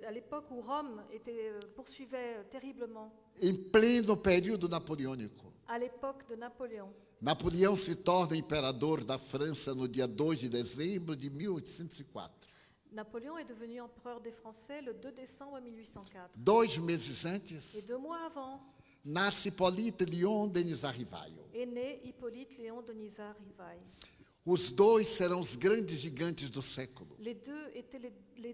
à l'époque où Rome poursuivait terriblement, em pleno período napoleônico. à l'époque de Napoléon. Napoleão se torna imperador da França no dia 2 de dezembro de 1804. Napoléon est devenu empereur des Français le 2 décembre 1804. 2 meses Et antes, 2 mois avant, nasce Hippolyte Léon Denis Arrivaio. est né Hippolyte Léon Denisard Rivail. Os dois serão os grandes gigantes do século. Les deux étaient les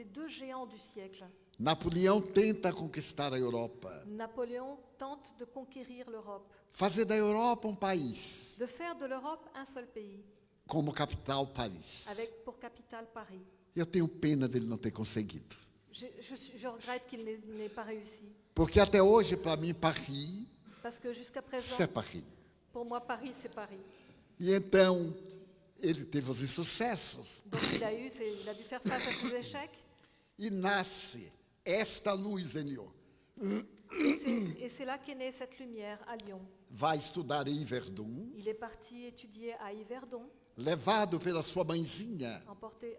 deux géants du siècle. Napoleão tenta conquistar a Europa, Napoléon tente de conquérir l'Europe, fazer da Europa país, de faire de l'Europe un seul pays, como capital Paris. avec pour capitale Paris. Eu tenho pena dele não ter conseguido. Je regrette qu'il n'ait pas réussi, Porque até hoje, para mim, Paris, parce que jusqu'à présent, c'est Paris. pour moi, Paris, c'est Paris. E então, ele teve os insucessos. Donc il a dû faire face à ses échecs, E nasce esta luz em Lyon. et c'est là qu'est née cette lumière à Lyon. Vai estudar em Verdun, Il est parti étudier à Yverdon, levado pela sua mãezinha,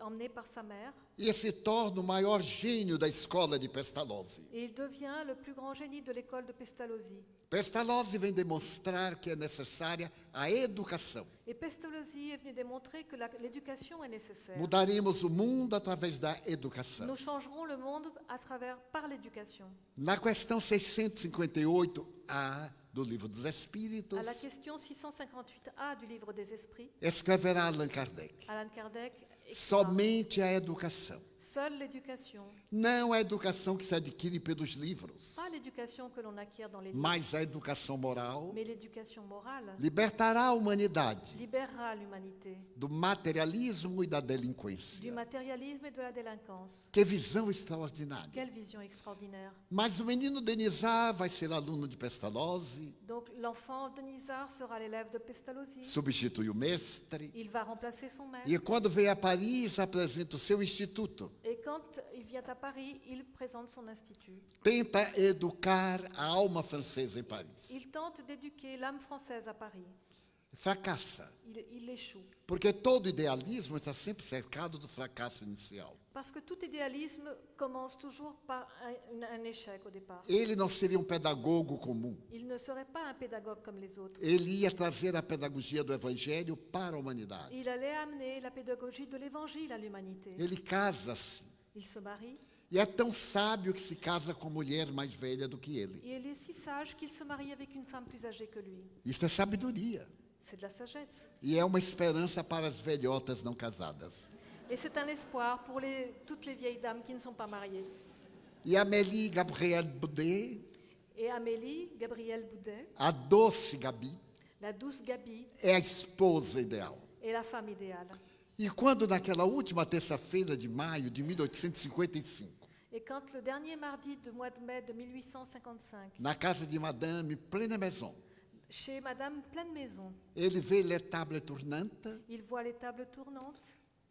emmené par sa mère, e se torna o maior gênio da escola de Pestalozzi. et il devient le plus grand génie de l'école de Pestalozzi. Pestalozzi vem demonstrar que é necessária a educação. Et Pestalozzi est venu démontrer que l'éducation est nécessaire. Mudaremos o mundo através da educação. Nous changerons le monde par l'éducation. Na questão 658A do Livro dos Espíritos, À la question 658A du livre des esprits, escreverá Allan Kardec. Allan Kardec écrira, Somente a educação. seule l'éducation, Não a educação que se adquire pelos livros, pas l'éducation que l'on acquiert dans les livres, mas a educação moral mais l'éducation morale, libertará a humanidade libérera l'humanité do materialismo e da du delinquência. matérialisme et de la délinquance. Que visão extraordinária. Quelle vision extraordinaire. Mas o menino Denisard vai ser aluno de Pestalozzi, Donc l'enfant Denisard sera l'élève de Pestalozzi. substitui o mestre, Il va remplacer son maître. e quando vem a Paris, apresenta o seu instituto. Et quand il vient à Paris, il présente son institut. Tenta educar a alma francesa em Paris. Il tente d'éduquer l'âme française à Paris. Fracassa, Il échoue. porque todo idealismo está sempre cercado do fracasso inicial. Parce que tout idéalisme commence toujours par un échec au départ. Ele não seria um pedagogo comum. Il ne serait pas un pédagogue comme les autres. Ele ia trazer a pedagogia do Evangelho para a humanidade. Il allait amener la pédagogie de l'Évangile à l'humanité. Ele casa-se. Il se marie, E é tão sábio que se casa com mulher mais velha do que ele. et il est si sage qu'il se marie avec une femme plus âgée que lui. Isso é sabedoria. C'est de la sagesse. E é uma esperança para as velhotas não casadas. Et c'est un espoir pour toutes les vieilles dames qui ne sont pas mariées. E Amélie Gabrielle Boudet, Et Amélie, Gabrielle Boudet, a doce Gabi, la douce Gabi, é a esposa ideal. est la femme idéale. E quando naquela última terça-feira de maio de 1855, Et quand le dernier mardi du mois de mai de 1855, na casa de Madame Pleine Maison, chez Madame Pleine Maison, ele vê les tables tournantes, il voit les tables tournantes,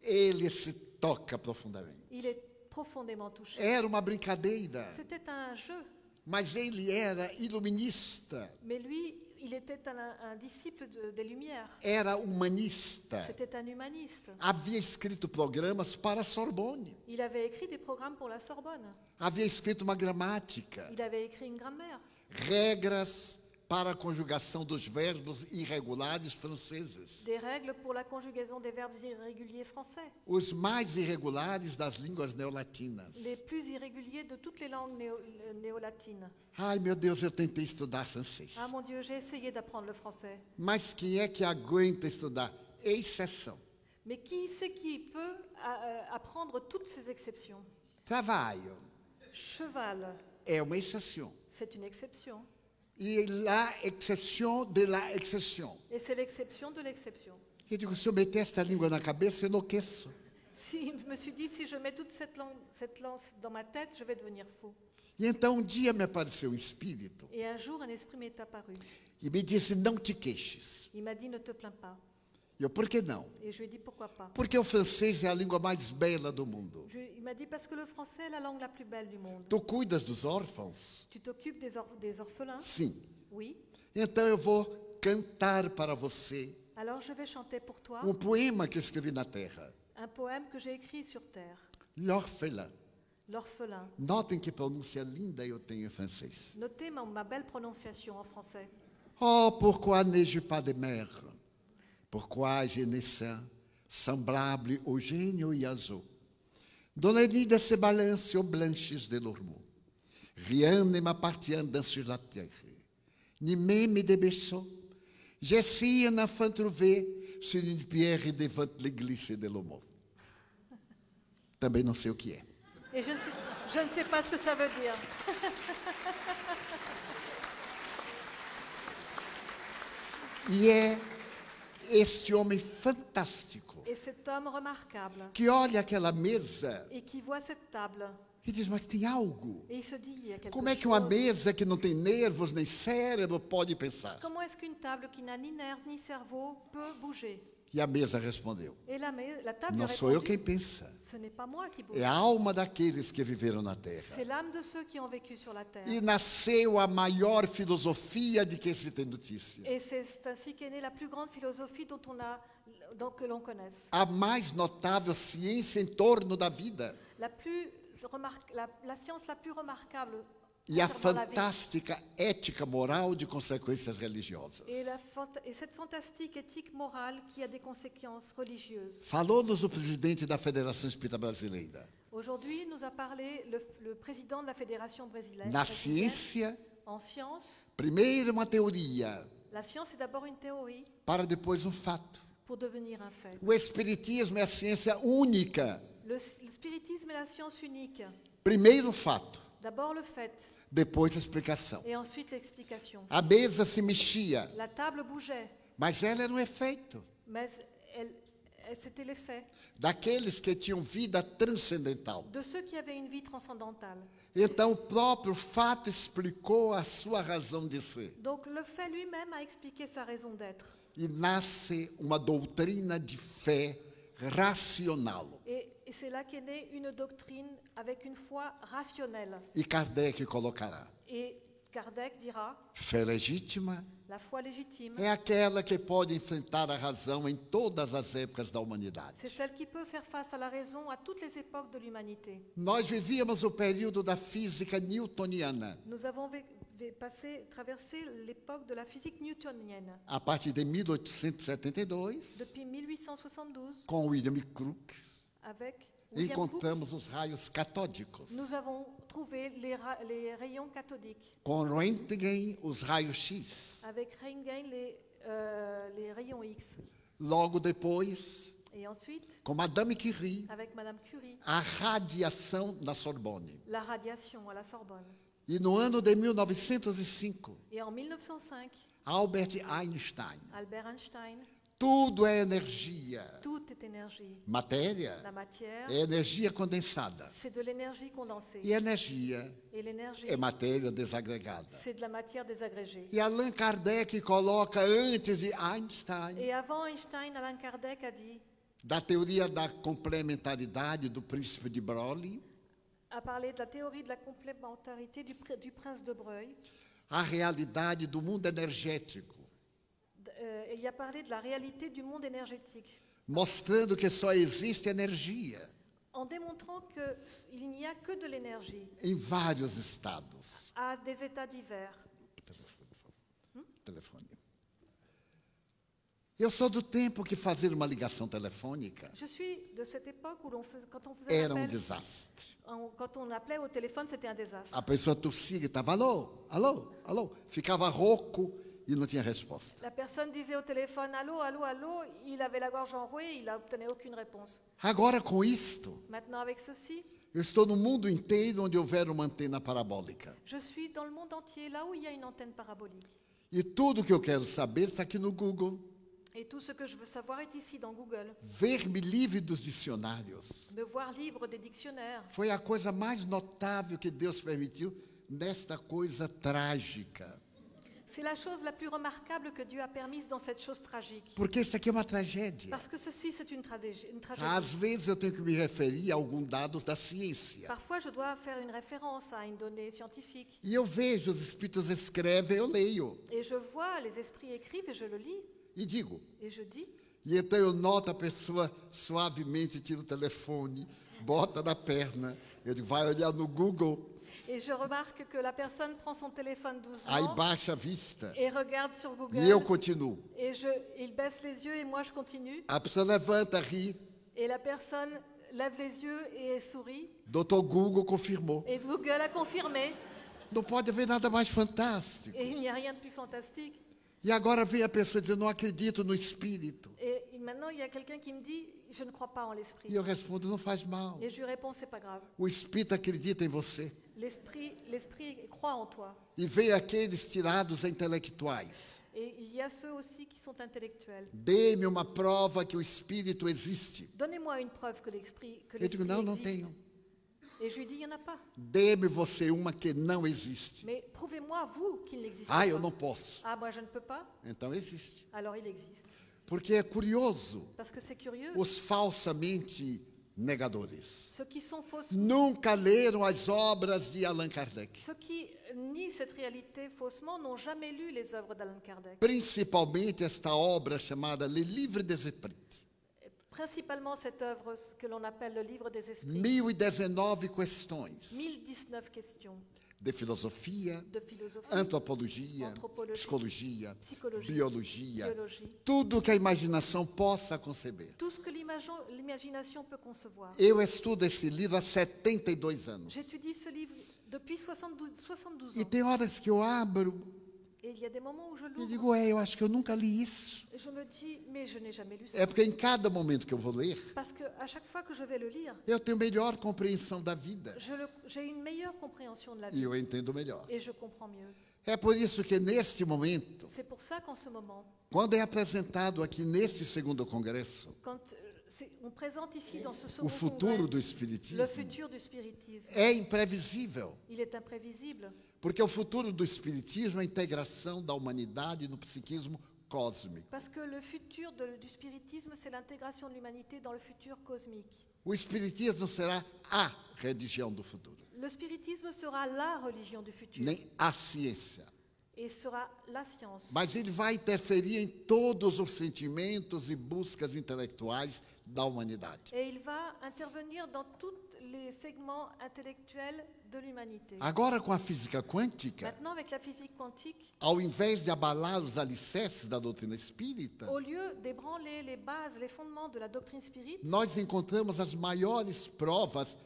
ele se toca profundamente. il est profondément touché. Era uma brincadeira. C'était un jeu. mas ele era iluminista, Mais lui, il était un disciple des Lumières. era humanista, C'était un humaniste. havia escrito programas para a Sorbonne, Il avait écrit des programmes pour la Sorbonne. havia escrito uma gramática, Il avait écrit une grammaire, regras para a conjugação dos verbos irregulares franceses, des règles pour la conjugaison des verbes irréguliers français, os mais irregulares das línguas neolatinas. les plus irréguliers de toutes les langues néolatines. Ai, meu Deus, eu tentei estudar francês. Ah mon Dieu, j'ai essayé d'apprendre le français. Mas quem é que aguenta estudar? Exceção. Mais qui c'est qui peut apprendre toutes ces exceptions? Trabalho Cheval, é uma exceção. c'est une exception. E la exception de la exception. Et c'est l'exception de l'exception. Eu digo, se eu meter esta língua na cabeça, eu enlouqueço. Si, je me suis dit, si je mets toute cette langue dans ma tête, je vais devenir fou. E então um dia me apareceu um espírito Et un jour, un esprit m'est apparu. e me disse, não te queixes. Il m'a dit, ne te plains pas. E eu, por que não? Et je lui ai dit, pourquoi pas? Porque o francês é a língua mais bela do mundo. Il m'a dit, parce que le français est la langue la plus belle du monde. Tu cuidas dos órfãos? Tu t'occupes des orphelins? Sim. Oui. Então eu vou cantar para você Alors je vais chanter pour toi um poema que escrevi na terra. un poème que j'ai écrit sur terre. L'orphelin. L'orphelin. Notem que pronúncia linda eu tenho em francês. Notez ma belle prononciation en français. Oh, pourquoi n'ai-je pas de mère? Pourquoi je naissais semblable au gêne et oiseau? Dans les nids de ces balances aux blanches de l'ormeau. Rien ne m'appartient sur la terre, ni même des berceaux. Je suis un enfant trouvé sur une pierre devant l'église de l'homo. Também não sei o que é. Et je ne sais pas ce que ça veut dire. E é este homem fantástico Et cet homme remarquable, que olha aquela mesa et qui voit cette table, e diz, mas tem algo. et il se dit, il y a quelque Como é que uma chose. mesa que não tem nervos nem cérebro pode pensar? Comment est-ce qu'une table qui n'a ni nerfs ni cerveau peut bouger? E a mesa respondeu, Et la table não a sou eu répondu, quem pensa, ce n'est pas moi qui bouge, é a alma daqueles que viveram na c'est terra. l'âme de ceux qui ont vécu sur la terre. E nasceu a maior filosofia de que se tem notícia. Et c'est ainsi qu'est née la plus grande philosophie que l'on connaisse. A mais notável ciência em torno da vida La science la plus remarquable e a concernant la vie. fantástica ética moral de consequências religiosas. Et cette fantastique éthique morale qui a des conséquences religieuses. Falou-nos o presidente da Federação Espírita Brasileira. Aujourd'hui, nous a parlé le président de la Fédération brésilienne. Na ciência, En science, primeiro uma teoria, la science est d'abord une théorie para depois um fato. pour devenir un fait. O espiritismo é a ciência única. Le spiritisme est la science unique. Primeiro o fato, D'abord le fait depois a explicação. et ensuite l'explication. A mesa se mexia, La table bougeait, mas ela era um efeito mais c'était l'effet daqueles que tinham vida transcendental. de ceux qui avaient une vie transcendantale. Então o próprio fato explicou a sua razão de ser. Donc le fait lui-même a expliqué sa raison d'être. E nasce uma doutrina de fé racional. Et c'est là qu'est née une doctrine avec une foi rationnelle. E Kardec colocará: Et Kardec dira, fé legítima la foi légitime, é aquela que pode enfrentar a razão em todas as épocas da humanidade. c'est celle qui peut faire face à la raison à toutes les époques de l'humanité. Nós vivíamos o período da física newtoniana, Nous avons traversé l'époque de la physique newtonienne. a partir de 1872, Depuis 1872, com William Crookes, avec William Cook, encontramos os raios catódicos. nous avons trouvé les rayons cathodiques. Com Röntgen, os raios X. Avec Röntgen, les rayons X. Logo depois, Et ensuite, com Madame Curie, avec Madame Curie, a radiação na Sorbonne. la radiation à la Sorbonne. E no ano de 1905, Et en 1905, Albert Einstein. Albert Einstein, Tudo é energia. tout est énergie. Matéria La matière, é energia condensada. c'est de l'énergie condensée. E energia Et l'énergie, é matéria desagregada. c'est de la matière désagrégée. E Allan Kardec coloca antes de Einstein, Et avant Einstein, Allan Kardec a dit, da teoria da complementaridade do príncipe de Broglie, a parlé de la théorie de la complémentarité du prince de Breuil. a realidade do mundo energético, Et il a parlé de la réalité du monde énergétique, mostrando que só existe energia en démontrant qu'il n'y a que de l'énergie em vários estados. à des états divers. Telefone. Eu sou do tempo que fazer uma ligação telefônica Je suis de cette époque où quand on faisait era um l'appel, desastre. quand on appelait au téléphone, c'était un désastre. A pessoa tossia e estava alô, alô, alô. Ficava rouco e não tinha resposta. La personne disait au téléphone allô, allô, allô, il avait la gorge enrouée, il n'obtenait aucune réponse. Agora, com isto, Maintenant, avec ceci, eu estou no mundo inteiro onde houver uma antena parabólica. je suis dans le monde entier, là où il y a une antenne parabolique. E tudo que eu quero saber está aqui no Google. Et tout ce que je veux savoir est ici, dans Google. Ver-me livre dos dicionários. Me voir libre des dictionnaires. Foi a coisa mais notável que Deus permitiu nesta coisa trágica. C'est la chose la plus remarquable que Dieu a permise dans cette chose tragique. Porque isso aqui é uma tragédia. Parce que ceci, c'est une tragédie. Às vezes eu tenho que me referir a algum dados da ciência. Parfois, je dois faire une référence à une donnée scientifique. E eu vejo, os espíritos escrevem, eu leio. Et je vois, les esprits écrivent et je le lis. E digo. Et je dis. E então eu noto a pessoa suavemente tira o telefone, bota na perna. Eu digo, vai olhar no Google. Et je remarque que la personne prend son téléphone Aí doucement baixa a vista. et regarde sur Google. E eu continuo. Et il baisse les yeux et moi je continue. A pessoa levanta, ri. Et la personne lève les yeux et sourit. Doutor Google confirmou. Et Google a confirmé. Não pode haver nada mais fantástico. Et il n'y a rien de plus fantastique. E agora vem a pessoa dizendo, não acredito no espírito. Et maintenant, il y a quelqu'un qui me dit, je ne crois pas en l'esprit. E eu respondo, não faz mal. Et je lui réponds, c'est pas grave. O espírito acredita em você. L'esprit croit en toi. E vem aqueles tirados intelectuais. Et il y a ceux aussi qui sont intellectuels. Dê-me uma prova que o espírito existe. Donnez-moi une preuve que l'esprit Eu digo, não, não existe. tenho. Et je lui dis, il n'y en a pas. Dê-me você uma que não existe. Mais prouvez-moi, vous, qu'il n'existe Ah, pas. eu não posso. Ah, moi, je ne peux pas. Então existe. Alors, il existe. Porque é curioso, Parce que c'est curieux. os falsamente negadores Ceux qui sont fausses, nunca leram as obras de Allan Kardec. ceux qui nient cette réalité faussement n'ont jamais lu les œuvres d'Allan Kardec. Principalmente esta obra chamada Le Livre des Esprits. Principalement cette œuvre que l'on appelle le livre des esprits. 1019 questões 1019 questions de filosofia, de philosophie, antropologia, Antropologia, psicologia, psychologie, biologia, biologie. tudo que a imaginação possa conceber. Tout ce que l'imagination peut concevoir. Eu estudo esse livro há 72 anos. J'étudie ce livre depuis 72 E ans. tem horas que eu abro Et il y a des moments où je e l'ouvre digo, eu acho que eu nunca li isso. et je me dis, mais je n'ai jamais lu ça. É porque em cada momento que eu vou ler, Parce qu'à chaque fois que je vais le lire, eu tenho melhor compreensão da vida. j'ai une meilleure compréhension de la E vie eu entendo melhor. et je comprends mieux. É por isso que neste momento, C'est pour ça qu'en ce moment, quando é apresentado aqui neste segundo congresso, quand on présente ici dans ce o second futuro congrès do le Espiritismo, futur du spiritisme, é imprevisível. il est imprévisible. Porque o futuro do Espiritismo é a integração da humanidade no psiquismo cósmico. Parce que le futur du spiritisme, c'est l'intégration de l'humanité dans le futur cosmique. O Espiritismo será a religião do futuro, Le spiritisme sera la religion du futur nem a ciência. et sera la science. Mas ele vai interferir em todos os sentimentos e buscas intelectuais da humanidade. Et il va intervenir dans tous les segments intellectuels de l'humanité. Agora, com a física quântica, Maintenant, avec la physique quantique, ao invés de abalar os alicerces da doutrina espírita, au lieu d'ébranler les bases, les fondements de la doctrine spirite, nós encontramos as maiores provas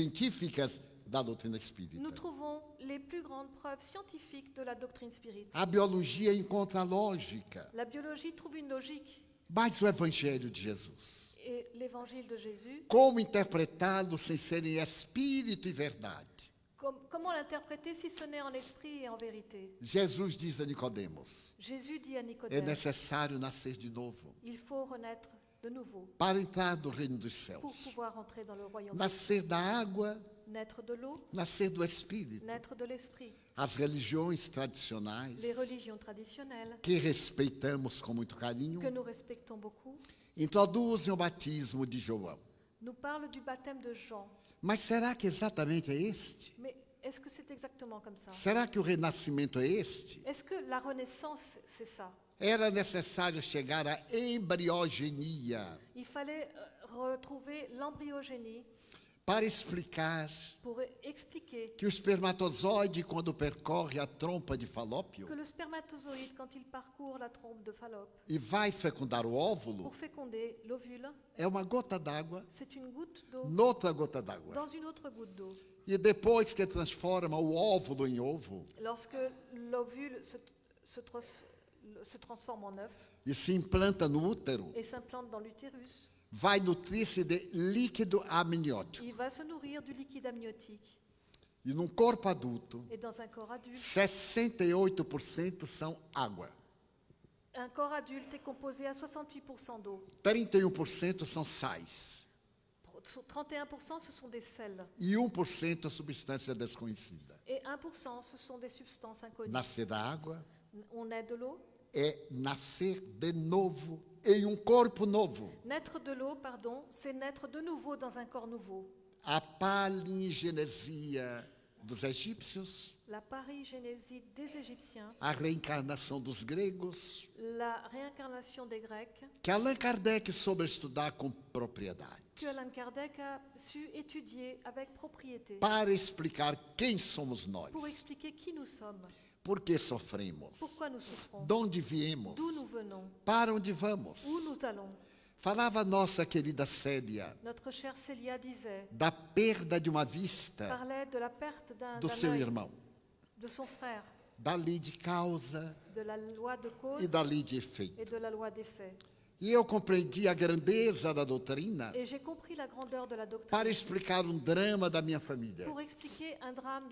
científicas da doutrina espírita. nous trouvons les plus grandes preuves scientifiques de la doctrine spirite. A biologia encontra a lógica, La biologie trouve une logique mas o Evangelho de Jesus, et l'évangile de Jésus, como interpretá-lo sem ser em espírito e verdade? comment l'interpréter si ce n'est en esprit et en vérité? Jesus diz a Nicodemos, Jésus dit à é Nicodème, necessário nascer de novo il faut renaître de nouveau para entrar no reino dos pour céus. pouvoir entrer dans le royaume. Nascer da água, Naître de l'eau, nascer do espírito. naître de l'esprit. As religiões tradicionais, Les religions traditionnelles, que respeitamos com muito carinho, que nous respectons beaucoup, introduzem o batismo de João. nous parle du baptême de Jean. Mas será que exatamente é este? Mais est-ce que c'est exactement comme ça? Será que o renascimento é este? Est-ce que la Renaissance, c'est ça? Era necessário chegar à embriogenia Il fallait retrouver l'embryogénie para explicar pour expliquer que o espermatozoide, quando percorre a trompa de Falópio que le spermatozoïde, quand il parcourt la trompe de Fallope e vai fecundar o óvulo, pour féconder l'ovule, é uma gota d'água c'est une goutte d'eau noutra gota d'água. dans une autre goutte d'eau. E depois que transforma o óvulo em ovo Lorsque l'ovule se transforme en œuf e se implanta no útero, et s'implante dans l'utérus, vai nutrir-se de líquido amniótico. il va se nourrir du liquide amniotique. E num corpo adulto, Et dans un corps adulte, 68% são água, un corps adulte est composé à 68% d'eau. 31% são sais 31% ce sont des sels e 1% substância desconhecida. et 1% ce sont des substances inconnues. Nascer da água On est de l'eau. é nascer de novo em um corpo novo. Naître de l'eau, pardon, c'est naître de nouveau dans un corps nouveau. A palingenesia dos egípcios, La parigénésie des Égyptiens, a reencarnação dos gregos, la réincarnation des Grecs, que Allan Kardec soube estudar com propriedade, que Allan Kardec a su étudier avec propriété para explicar quem somos nós, pour expliquer qui nous sommes, por que sofremos, pourquoi nous souffrons, de onde viemos, d'où nous venons, para onde vamos. où nous allons. Falava a nossa querida Célia Notre chère Célia disait, da perda de uma vista parlait de la perte do d'un seu œil, irmão, de son frère, da lei de causa de la loi de cause e da lei de efeito. et de la loi d'effet. E eu compreendi a grandeza da doutrina Et j'ai compris la grandeur de la para doctrine explicar um drama da minha família. pour expliquer un drame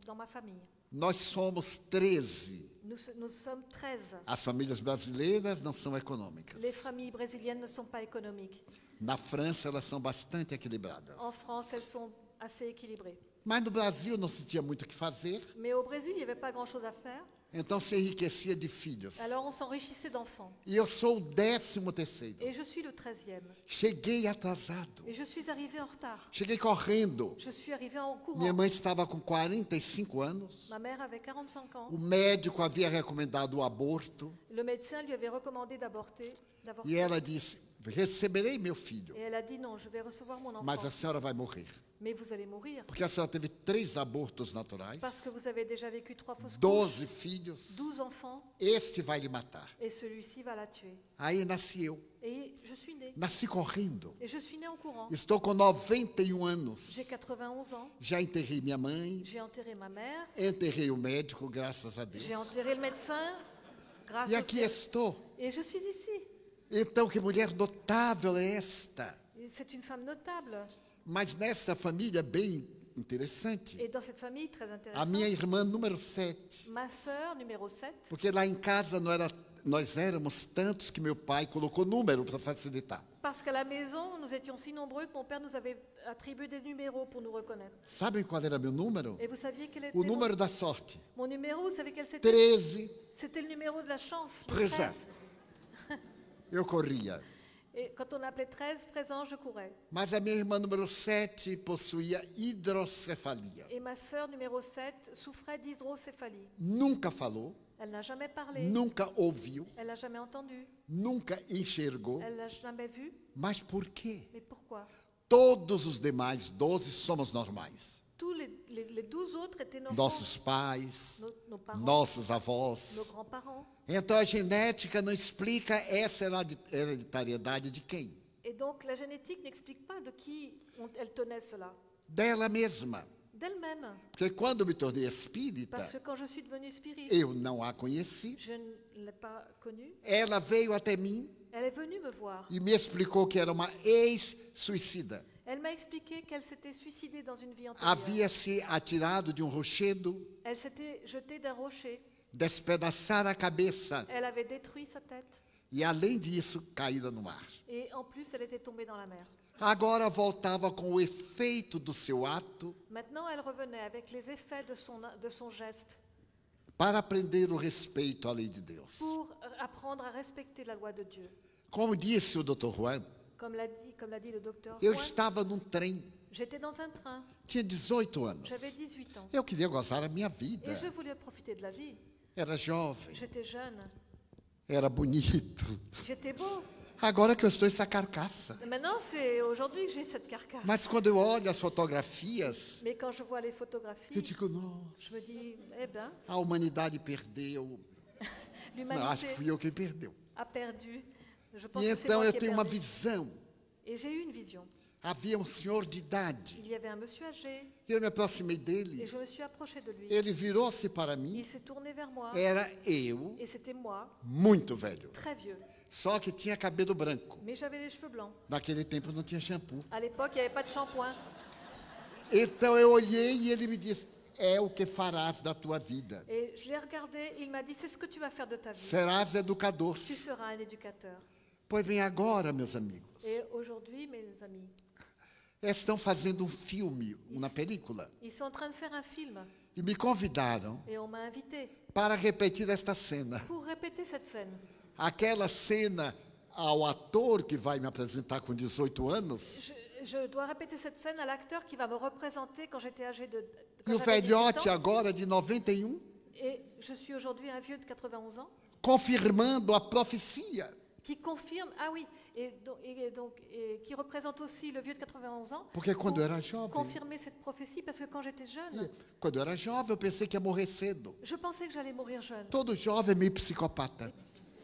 dans ma famille. Nós somos 13. Nous sommes 13. As famílias brasileiras não são econômicas. Les familles brésiliennes ne sont pas économiques. Na França, elas são bastante equilibradas. En France, elles sont assez équilibrées. Mas no Brasil não se tinha muito o que fazer, Mais au Brésil, il n'y avait pas grand-chose à faire. então se enriquecia de filhos. Alors on s'enrichissait d'enfants. E eu sou o 13º. Et je suis le 13e. Cheguei atrasado. Et je suis arrivée en retard. Cheguei correndo. Je suis arrivée en courant. Minha mãe estava com 45 anos. Ma mère avait 45 ans. O médico havia recomendado o aborto. Le médecin lui avait recommandé d'avorter. E ela disse: receberei meu filho, Et elle a dit non, je vais recevoir mon mas enfant. a senhora vai morrer. Mais vous allez mourir. Porque a senhora teve 3 abortos naturais, Parce que vous avez déjà vécu 3 fausses couches, 12 filhos. 12 enfants, Este vai lhe matar. et celui-ci va la tuer. Aí nasci eu. Et je suis née. Nasci correndo. Et je suis née en courant. Estou com 91 anos. J'ai 91 ans. Já enterrei minha mãe, J'ai enterré ma mère. enterrei o médico, graças a Deus. J'ai enterré le médecin. Grâce E au aqui ciel. estou. Et je suis ici. Então, que mulher notável é esta? Et c'est une femme notable. Mas nessa família bem interessante, Et dans cette famille très a minha intéressante, irmã número 7, ma sœur numéro 7, porque lá em casa nós éramos tantos que meu pai colocou número para facilitar. parce qu'à la maison, nous étions si nombreux que mon père nous avait attribué des numéros pour nous reconnaître. Sabem qual era meu número? Et vous saviez quel était O número da sorte. mon numéro? Vous savez quel c'était? 13. C'était le numéro de la chance. le Présent. 13. Eu corria. Et quand on appelait 13 présent, je courais. Mas a minha irmã número 7 possuía hidrocefalia. Et ma sœur numéro 7 souffrait d'hydrocéphalie. Nunca falou, Elle n'a jamais parlé. nunca ouviu, Elle n'a jamais entendu. nunca enxergou. Elle n'a jamais vu. Mas por quê? Mais pourquoi? Todos os demais 12 somos normais. Tous les 12 autres étaient normaux. Nossos pais, Nos parents, nossos avós. nos grands-parents. Então a genética não explica essa hereditariedade de quem? Et donc la génétique n'explique pas de qui elle tenait cela. Dela mesma. D'elle-même. Porque quando me tornei espírita, Parce que quand je suis devenue spirit, eu não a conheci. je ne l'ai pas connue. Ela veio até mim Elle est venue me voir. e me explicou que era uma ex-suicida. Elle m'a expliqué qu'elle s'était suicidée dans une vie antérieure. Havia se atirado de um rochedo, Elle s'était jetée d'un rocher. despedaçar a cabeça Elle avait détruit sa tête. e, além disso, caída no mar. Et en plus, elle était tombée dans la mer. Agora voltava com o efeito do seu ato Maintenant, elle revenait avec les effets de son geste para aprender o respeito à lei de Deus. pour apprendre à respecter la loi de Dieu. Como disse o Dr. Juan, Comme l'a dit le docteur Eu Juan, estava num trem, j'étais dans un train. tinha 18 anos. J'avais 18 ans. Eu queria gozar a minha vida. Et je voulais profiter de la vie. Era jovem, J'étais jeune. era bonito. J'étais beau. Agora que eu estou essa carcaça. Et maintenant, c'est aujourd'hui que j'ai cette carcasse. Mas quando eu olho as fotografias, Mais quand je vois les eu photographies, digo, nossa, je me dis, eh ben, a humanidade perdeu. Não, acho que l'humanité fui eu quem perdeu. a perdu. Je pense E que c'est então moi eu qui ai tenho uma perdu. visão. Et j'ai eu une vision. Havia um senhor de idade. Il y avait un monsieur âgé Eu me aproximei et dele. je me suis approchée de lui. Ele virou-se para mim. Il s'est tourné vers moi Era eu, et c'était moi, muito velho. très vieux. Só que tinha cabelo branco. Mais j'avais les cheveux blancs. Naquele tempo não tinha shampoo. À l'époque, il n'y avait pas de shampoing. Então eu olhei e ele me disse: é o que farás da tua vida. Et je l'ai regardé, il m'a dit, c'est ce que tu vas faire de ta vie. Serás educador. Tu seras un éducateur. Pois bem, agora, meus amigos, Et aujourd'hui, mes amis, estão fazendo um filme, uma película, ils sont en train de faire un film e me convidaram et on m'a invité para repetir esta cena. pour répéter cette scène. Aquela cena ao ator que vai me apresentar com 18 anos, Je dois répéter cette scène à l'acteur qui va me représenter quand j'étais âgé de... e quand o j'avais 18 velhote ans. agora de 91, Et je suis aujourd'hui un vieux de 91 ans confirmando a profecia. qui confirme, ah oui, et qui représente aussi le vieux de 91 ans, Porque quando eu pour era jovem, confirmer cette prophétie, parce que quand j'étais jeune, quando eu era jovem, eu pensei que ia morrer cedo. je pensais que j'allais mourir jeune. Todo jovem é meio psicopata.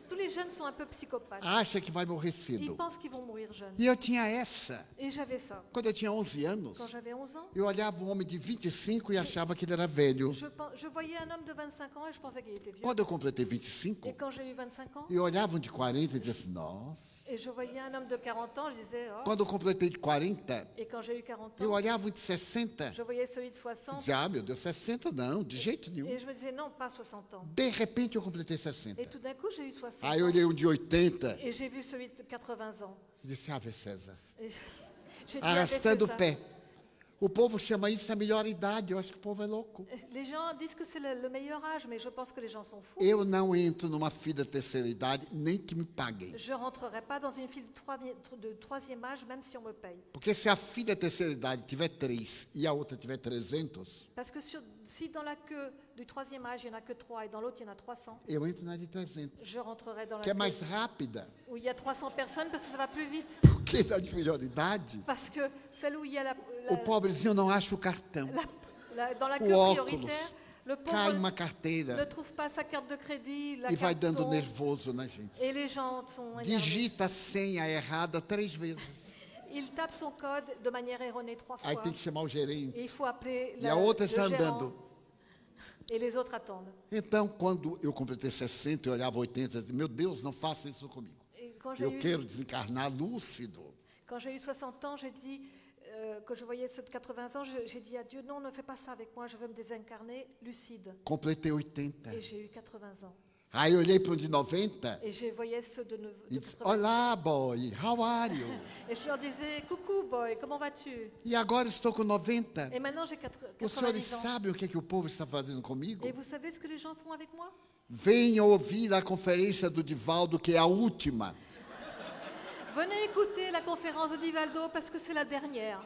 Tous les jeunes sont un peu psychopathes. Acha que vai morrer Ils cedo. pensent qu'ils vont mourir jeunes. E eu tinha essa. Et j'avais ça. Quando eu tinha 11 anos, Quand j'avais 11 ans, eu olhava um homem de 25 e achava que ele era velho. je voyais un homme de 25 ans et je pensais qu'il était vieux. Quando eu completei Et 25, quand j'ai eu 25 ans, eu olhava um de 40 e dizia assim, nossa. et je voyais un homme de 40 ans, je disais, oh. Quando eu completei 40, Et quand j'ai eu 40 eu ans, olhava um de 60 je voyais celui de e 60. dizia, ah, meu Deus, 60 não, de jeito nenhum. Et je me disais, non, pas 60 ans. De repente eu completei 60. Et tout d'un coup, j'ai eu 60 Aí eu ans. olhei um de 80 Et j'ai vu celui de 80 ans. e disse, Ave César. Et j'ai dit, Ave Arrastando o César. pé. O povo chama isso a melhor idade, eu acho que o povo é louco. Les gens disent que c'est le meilleur âge, mais je pense que les gens sont fous. Eu não entro numa fila de terceira idade, nem que me paguem. Je ne rentrerai pas dans une file de troisième âge, même si on me paye. Porque se a filha de terceira idade tiver 3 e a outra tiver 300, Parce que si dans la queue du troisième âge, il n'y en a que 3 et dans l'autre, il y en a 300, eu entro na de 300. je rentrerai dans la Que é queue mais rápida. où il y a 300 personnes parce que ça va plus vite. Porque na de melhor idade, Parce que celle où il y a o pobrezinho não acha o cartão. dans la O queue óculos. prioritaire, le Cai pauvre uma ne carteira trouve pas sa carte de crédit, la e vai carte dando tombe, nervoso na gente. et les gens sont énervés. Digita a senha errada 3 vezes. Il tape son code de manière erronée 3 Aí fois. tem que chamar o gerente. Et il faut appeler E a outra le está gérant, andando. et les autres attendent. Então, quando eu completei 60, eu olhava 80 e dizia, meu Deus, não faça isso comigo. Et quand Eu quero desencarnar lúcido. j'ai eu 60 ans, j'ai dit, que je voyais ceux de 80 ans, j'ai dit à Dieu, non, ne fais pas ça avec moi, je veux me désincarner lucide. Completei 80. Et j'ai eu 80 ans. Aí eu olhei para o de 90 Et je voyais ceux de e 90. disse, olá, boy, how are you? Et je leur disais, coucou boy, comment vas-tu? E agora estou com 90. Et maintenant j'ai Os senhores 90 ans. sabem o que o povo está fazendo comigo? Et vous savez ce que les gens font avec moi? Venham ouvir a conferência do Divaldo, que é a última. Venez écouter la conférence de Divaldo parce que c'est la dernière.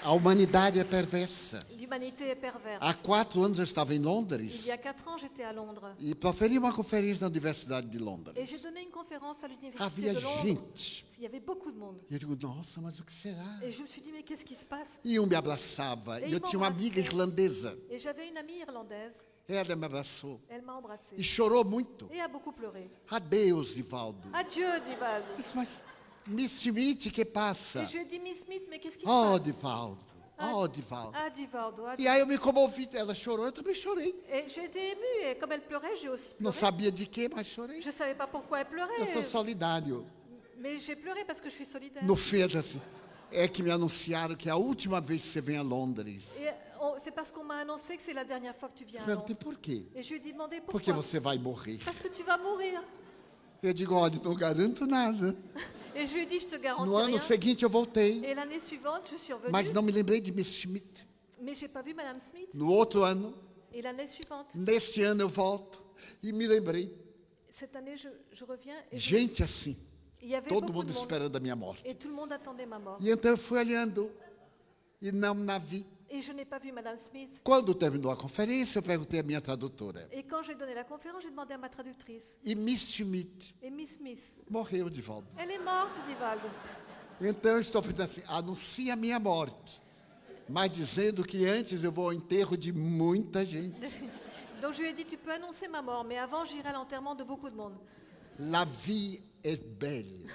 A humanidade é perversa. L'humanité est perverse. Há 4 anos eu estava em Il Londres y a 4 ans, j'étais à Londres. e proferi uma conferência na Universidade de Et j'ai Londres. donné une conférence à l'université Havia de Londres. gente. Il y avait beaucoup de monde. E eu digo, nossa, mas o que será? Et je me suis dit, mais qu'est-ce qui se passe? E um me abraçava. E eu tinha uma amiga irlandesa. Et j'avais une amie irlandaise. Ela me abraçou Elle m'a embrassée. e chorou muito. Et a beaucoup pleuré. Adeus, Divaldo. Adieu, Divaldo. Eu disse, mas Miss Smith, que passa? Et je lui ai dit, Miss Smith, mais qu'est-ce qui se Oh, passe? Divaldo. Oh, Divaldo. Ah, Divaldo. Ah, E aí eu me comovi. Ela chorou, eu também chorei. Et j'ai été émue. Et comme elle pleurait, j'ai aussi Não pleuré. sabia de quê, mas chorei. Je ne savais pas pourquoi elle pleurait. Eu sou solidário. Mais j'ai pleuré parce que je suis solidaire. No fim, ela disse, é que me anunciaram que é a última vez que você vem a Londres. Et c'est parce qu'on m'a annoncé que c'est la dernière fois que tu viens Eu à perguntei, Londres. por quê? Et je lui ai demandé Porque pourquoi. você vai morrer. Parce que tu vas mourir. Eu digo, olha, não garanto nada. Et je lui ai dit, je te garantis No ano rien. seguinte eu voltei, Et l'année suivante, je suis revenue. mas não me lembrei de Miss Schmidt. Mais j'ai pas vu Madame Smith. No outro ano, Et l'année suivante, neste ano eu volto e me lembrei, cette année, je reviens et gente assim, il y avait todo beaucoup mundo de monde. esperando a minha morte. Et tout le monde attendait ma mort. E então eu fui olhando e não na vi. Et je n'ai pas vu Madame Smith. Quando terminou a conferência, eu perguntei à minha tradutora. Et quand j'ai donné la conférence, j'ai demandé à ma traductrice. E Miss Schmidt Et Miss Smith, morreu de volta. elle est morte, dit Valdo. Então eu estou pedindo assim, anuncia a minha morte, mas dizendo que antes eu vou ao enterro de muita gente. Donc je lui ai dit, tu peux annoncer ma mort, mais avant j'irai à l'enterrement de beaucoup de monde. La vie est belle.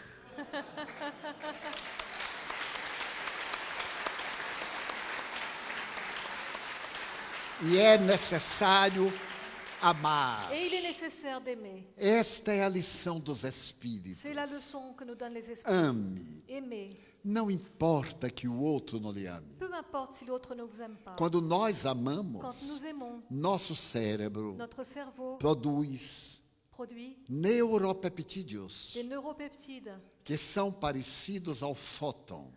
E é necessário amar. Et il est nécessaire d'aimer. Esta é a lição dos Espíritos. C'est la leçon que nous donnent les esprits. Ame. Aimer. Não importa que o outro não lhe ame. Peu importe si l'autre ne vous aime pas. Quando nós Quand amamos, nous aimons, nosso cérebro notre cerveau produz produit neuropeptídeos des neuropeptides que são parecidos ao fóton.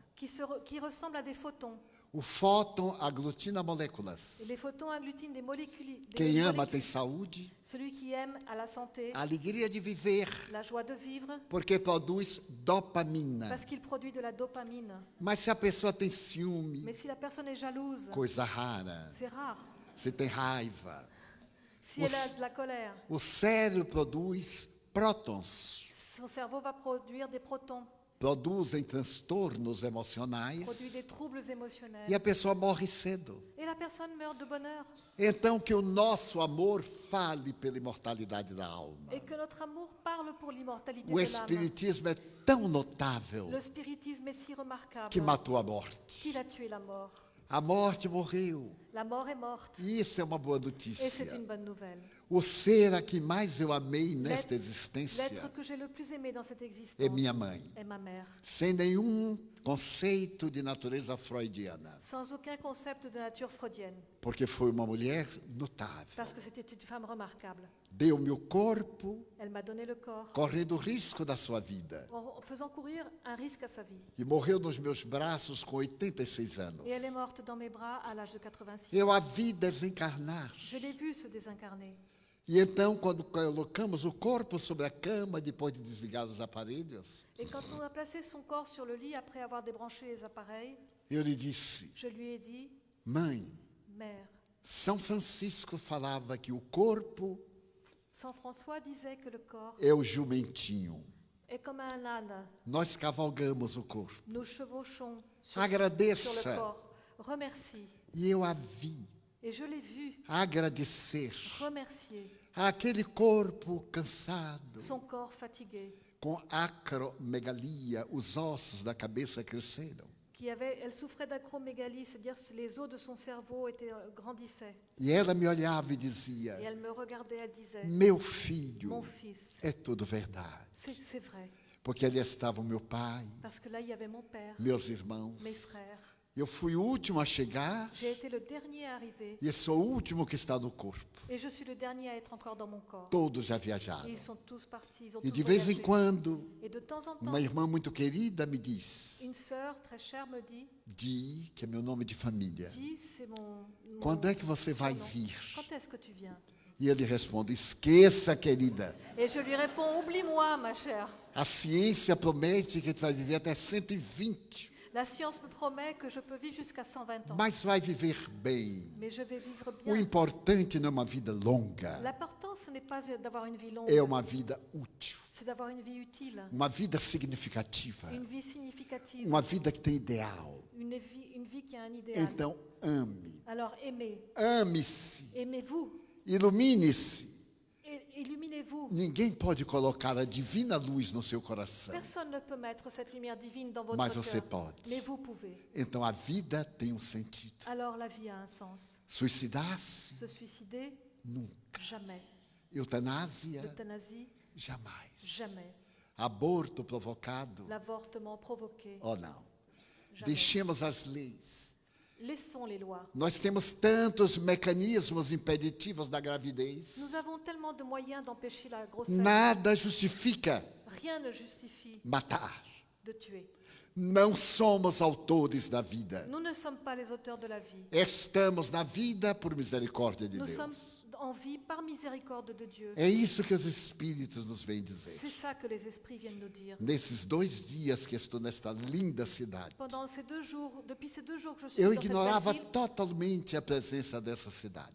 qui ressemblent à des photons. O fóton aglutina moléculas. Et les photons agglutinent des molécules. Quem ama tem saúde, Celui qui aime a la santé, a alegria de viver, la joie de vivre, porque produz dopamina. parce qu'il produit de la dopamine. Mas se a pessoa tem ciúme, Mais si la personne est jalouse, coisa rara, c'est rare. se tem raiva, Si elle a de la colère, o cérebro produz prótons, son cerveau va produire des protons, produzem transtornos produit emocionais des troubles émotionnels. e a pessoa morre cedo. Et la personne meurt de bonheur. Então que o nosso amor fale pela imortalidade da alma. Et que notre amour parle pour l'immortalité O de l'âme. Espiritismo é tão notável Le spiritisme est si remarquable que matou a morte. qu'il a tué la mort. A morte morreu. La mort est morte. E isso é uma boa Et c'est notícia. une bonne nouvelle. O ser a que mais eu amei nesta L'être existência que j'ai le plus aimé dans cette existence é minha mãe. est ma mère. Sem nenhum conceito de natureza freudiana. Sans aucun concept de nature freudienne. Porque foi uma mulher notável. Parce que c'était une femme remarquable. Deu-me o corpo, Elle m'a donné le corps correndo o risco da sua vida. en faisant courir un risque à sa vie. E morreu nos meus braços com 86 anos. Et elle est morte dans mes bras à l'âge de 86. Eu a vi desencarnar. Je l'ai vue se désincarner. E então, quando colocamos o corpo sobre a cama, depois de desligar os aparelhos, Et quand on a placé son corps sur le lit après avoir débranché les appareils, eu lhe disse: je lui ai dit, Mãe, mère, São Francisco falava que o corpo Saint François disait que le corps é o jumentinho. est comme un âne. Nós cavalgamos o corpo. Nous chevauchons sur le Agradeça. corps. Remercie. E eu a vi Et je l'ai vu agradecer remercier aquele corpo cansado, son corps fatigué, com acromegalia, os ossos da cabeça cresceram. elle souffrait d'acromégalie, c'est-à-dire que les os de son cerveau grandissaient. E ela me olhava e dizia: Et elle me regardait, elle disait, Meu filho, mon fils, é tudo verdade. c'est vrai, Porque ali estava o meu pai, parce que là, il y avait mon père, meus irmãos. mes frères. Eu fui o último a chegar J'ai été le dernier à arriver e sou o último que está no corpo. et je suis le dernier à être encore dans mon corps. Todos já Et viajaram. ils sont tous partis, ils ont E tous de vez em voyagé. quando, Et de temps en temps, uma irmã muito querida me diz: une sœur très chère me dit, Di, que é meu nome de família, dis, c'est mon quando é que você vai surnom. vir? Quand est-ce que tu viens? E ele responde: Esqueça, querida. Et je lui réponds, oublie-moi, ma chère. A ciência promete que tu vai viver até 120, La science me promet que je peux vivre jusqu'à 120 ans. mas vai viver bem. Mais je vais vivre O bien. importante não é uma vida longa, L'important, ce n'est pas d'avoir une vie longue, é uma vida útil, c'est d'avoir une vie utile, uma vida significativa, une vie significative, uma vida que tem ideal. une vie qui a un idéal. Então, ame. Alors aimez, Ame-se. aimez-vous, Ilumine-se. illuminez-vous. Ninguém pode colocar a divina luz no seu coração. Personne ne peut mettre cette lumière divine dans votre Mas você cœur, pode. mais vous pouvez. Então a vida tem um sentido. Alors la vie a un sens. Suicidar-se? Se suicider, Nunca. jamais. Eutanásia? L'euthanasie, Jamais. jamais. Aborto provocado? L'avortement provoqué, Oh, não. jamais. Deixemos as leis. Laissons les lois. Nós temos tantos mecanismos impeditivos da gravidez. Nous avons tellement de moyens d'empêcher la grossesse. Nada justifica Rien ne justifie matar. de tuer. Não somos autores da vida. Nous ne sommes pas les auteurs de la vie. Estamos na vida por misericórdia de Nous sommes Deus. en vie par miséricorde de Dieu. É isso que os Espíritos nos vêm dizer. C'est ça que les esprits viennent nous dire. Nesses 2 dias que estou nesta linda cidade, Pendant ces 2 jours, depuis ces 2 jours que je suis eu dans cette ignorava belle ville, totalmente a presença dessa cidade.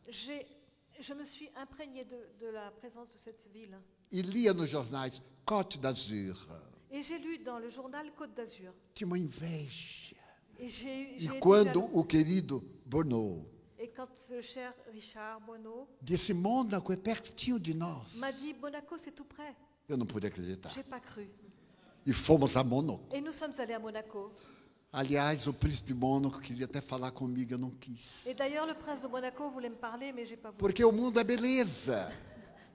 je me suis imprégnée de la présence de cette ville. E lia nos jornais Côte d'Azur. Et j'ai lu dans le journal Côte d'Azur. Tinha uma inveja. Et j'ai E été quando jaloux. o querido Bono Et quand le cher Richard Bonneau disse, Mônaco é pertinho de nós, m'a dit Monaco, c'est tout près. eu não pude acreditar. J'ai pas cru. E fomos a Mônaco. Et nous sommes allés à Monaco. Aliás, o príncipe Mônaco queria até falar comigo, eu não quis. Et d'ailleurs, le prince de Monaco voulait me parler, mais j'ai pas voulu. Porque o mundo é beleza,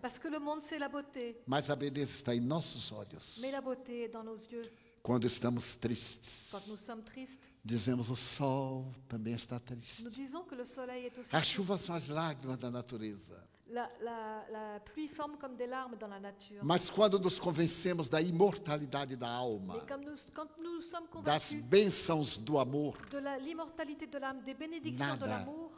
Parce que le monde, c'est la beauté. mas a beleza está em nossos olhos. Mais la beauté est dans nos yeux. Quando estamos tristes, Quand nous sommes tristes, dizemos o sol também está nous triste. disons que le soleil est aussi As triste. chuvas são as lágrimas da natureza. La pluie forme comme des larmes dans la nature. Mas quando nos convencemos da imortalidade da alma, Mais quand nous sommes das convaincus bênçãos do amor, de l'immortalité de l'âme, des bénédictions de Nada. l'amour,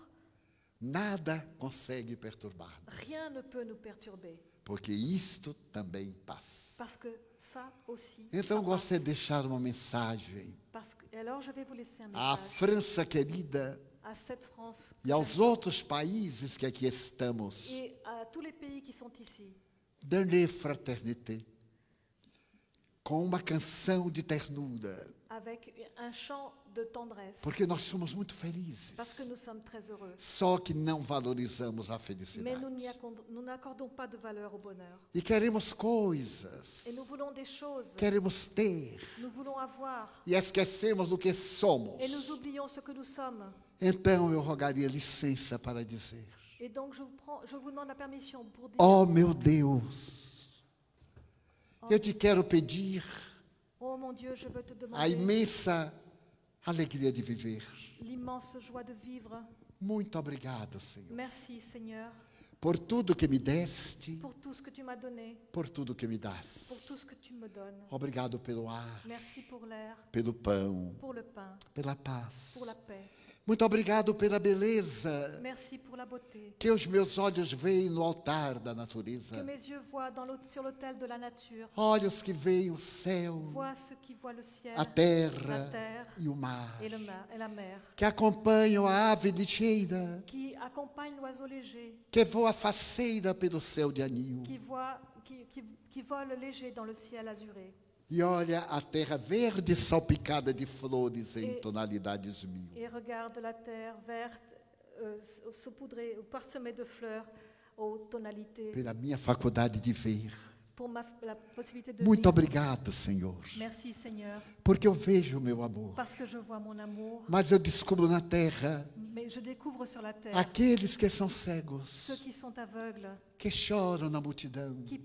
nada consegue perturbar, rien ne peut nous perturber. porque isto também passa. Parce que ça aussi. Então, ça gostaria passe. de deixar uma mensagem Et alors, je vais vous laisser un à message França querida à cette France e aos outros países que aqui estamos. et à tous les pays qui sont ici. Dar-lhe fraternité, com uma canção de ternura, Avec un chant de tendresse. porque nós somos muito felizes. Parce que nous sommes très heureux. Só que não valorizamos a Mais felicidade. nous n'accordons pas de valeur au bonheur. E queremos coisas, Et nous voulons des choses. queremos ter, Nous voulons avoir. e esquecemos do que somos. Et nous oublions ce que nous sommes. Então eu rogaria licença para dizer: Et donc je vous demande la permission pour dire, ó meu Deus, eu te quero pedir oh mon Dieu, je veux te a demander imensa alegria de viver. l'immense joie de vivre. Muito obrigado, Senhor, Merci Seigneur por tudo que me deste, pour tout ce que tu m'as donné, por tudo que me pour das. tout ce que tu me donnes. Obrigado pelo ar, Merci pour l'air, pelo pão, pour le pain, pela paz. pour la paix. Muito obrigado pela beleza Merci pour la beauté. que os meus olhos veem no altar da Que natureza. mes yeux voient sur l'autel de la nature, Olhos que veem o céu, voient ceux qui voient le ciel, a terra la terre e o mar. et la mer, Que acompanham a ave ligeira, qui accompagnent l'oiseau léger, que voa faceira pelo céu de anil. qui vole léger dans le ciel azuré. E olha a terra verde salpicada de flores em E- tonalidades mil. Et regarde la terre verte, saupoudrée ou parsemée de fleurs aux tonalités, Pela minha faculdade de ver. pour la possibilité de Muito vivre. obrigado, Senhor, Merci Seigneur, porque eu vejo o meu amor. parce que je vois mon amour, Mas eu descubro na terra mais je découvre sur la terre aqueles que são cegos, ceux qui sont aveugles, que choram na multidão, qui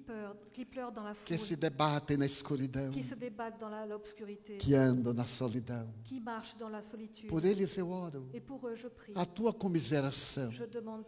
pleurent dans la que foule, se debatem na escuridão, qui se débattent dans l'obscurité, que andam na solidão. qui marchent dans la solitude. Por eles eu oro. Et pour eux, je prie. A tua comiseração. Je demande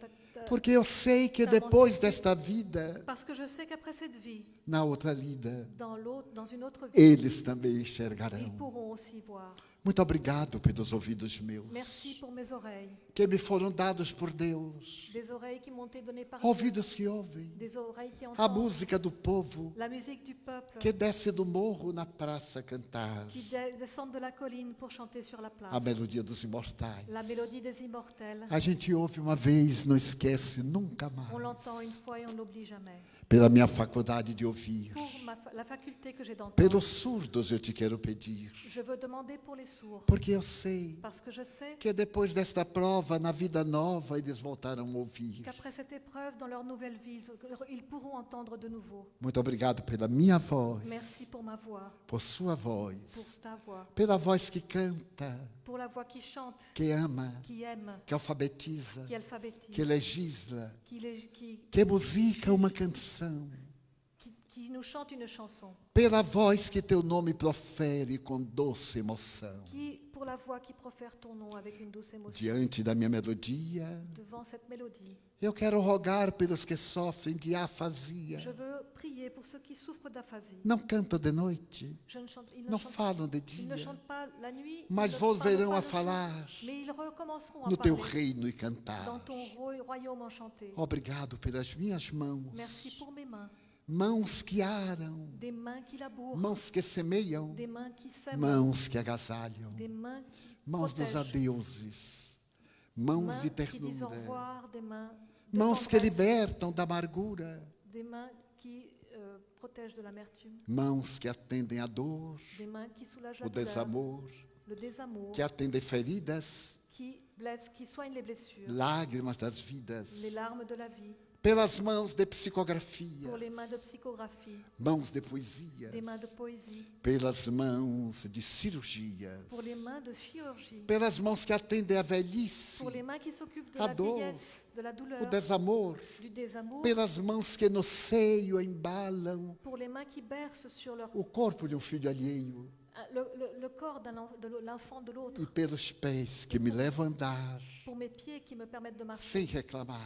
Porque eu sei que depois desta vida, parce que je sais qu'après cette vie, na outra lida, dans une autre vie, eles também ils enxergarão. pourront aussi voir. Muito obrigado pelos ouvidos meus, Merci pour mes oreilles, que me foram dados por Deus. des oreilles qui m'ont été données par Dieu, Ouvidos que ouvem des oreilles qui a entendent, música do povo la musique du peuple, que desce do morro na praça cantar qui descendent de la colline pour chanter sur la place, a melodia dos imortais. la mélodie des immortels. A gente ouve uma vez, não esquece nunca On mais. l'entend une fois et on n'oublie jamais. Pela minha faculdade de ouvir, Pour la faculté que j'ai d'entendre, pelos surdos eu te quero pedir, je veux demander pour les sourds, porque eu sei parce que je sais que depois desta prova, na vida nova, eles voltarão a ouvir. qu'après cette épreuve, dans leur nouvelle vie, ils pourront entendre de nouveau. Muito obrigado pela minha voz, Merci pour ma voix, por sua voz, pour ta voix, pela voz que canta, pour la voix qui chante, que ama, qui aime, que alfabetiza, qui alphabétise, que legisla, qui que musica uma canção, nous chante une chanson, pela voz que teu nome profere com doce emoção. pour la voix qui profère ton nom avec une douce émotion diante da minha melodia. devant cette mélodie. Eu quero rogar pelos que sofrem de afasia. Je veux prier pour ceux qui souffrent d'aphasie. Não cantam de noite, Je ne chante- ils, ne não chantent, falam de ils ne dia, chantent pas la nuit, mas ils ne volverão parlent a pas le falar jour, mais ils recommenceront à no teu parler reino e dans cantar. ton royaume enchanté. Obrigado pelas minhas mãos, Merci pour mes mains, mãos que aram, des mains qui labourent, mãos que semeiam, des mains qui sèment, mãos que agasalham, des mains qui mãos dos protègent, adeuses, mãos mains de qui disent au ternura, revoir, des mains de mãos que tendresse, libertam da amargura, des mains qui protègent de l'amertume, mãos que atendem a dor, des mains qui soulagent la o douleur, desamor, le désamour, que atendem feridas, qui blessent, qui soignent les blessures, lágrimas das vidas, les larmes de la vie, pelas mãos de psicografia, pour les mains de psychographie, mãos de poesia, des mains de poésie, pelas mãos de cirurgias, pour les mains de chirurgie, pelas mãos que atendem a velhice, pour les mains qui s'occupent de a la dor, vieillesse, de la o douleur, desamor, du désamour, pelas mãos que no seio embalam pour les mains qui bercent sur leur, o corpo de filho alheio le corps de l'enfant de l'autre, e pelos pés que me levam a andar pour mes pieds qui me permettent de marcher sem reclamar.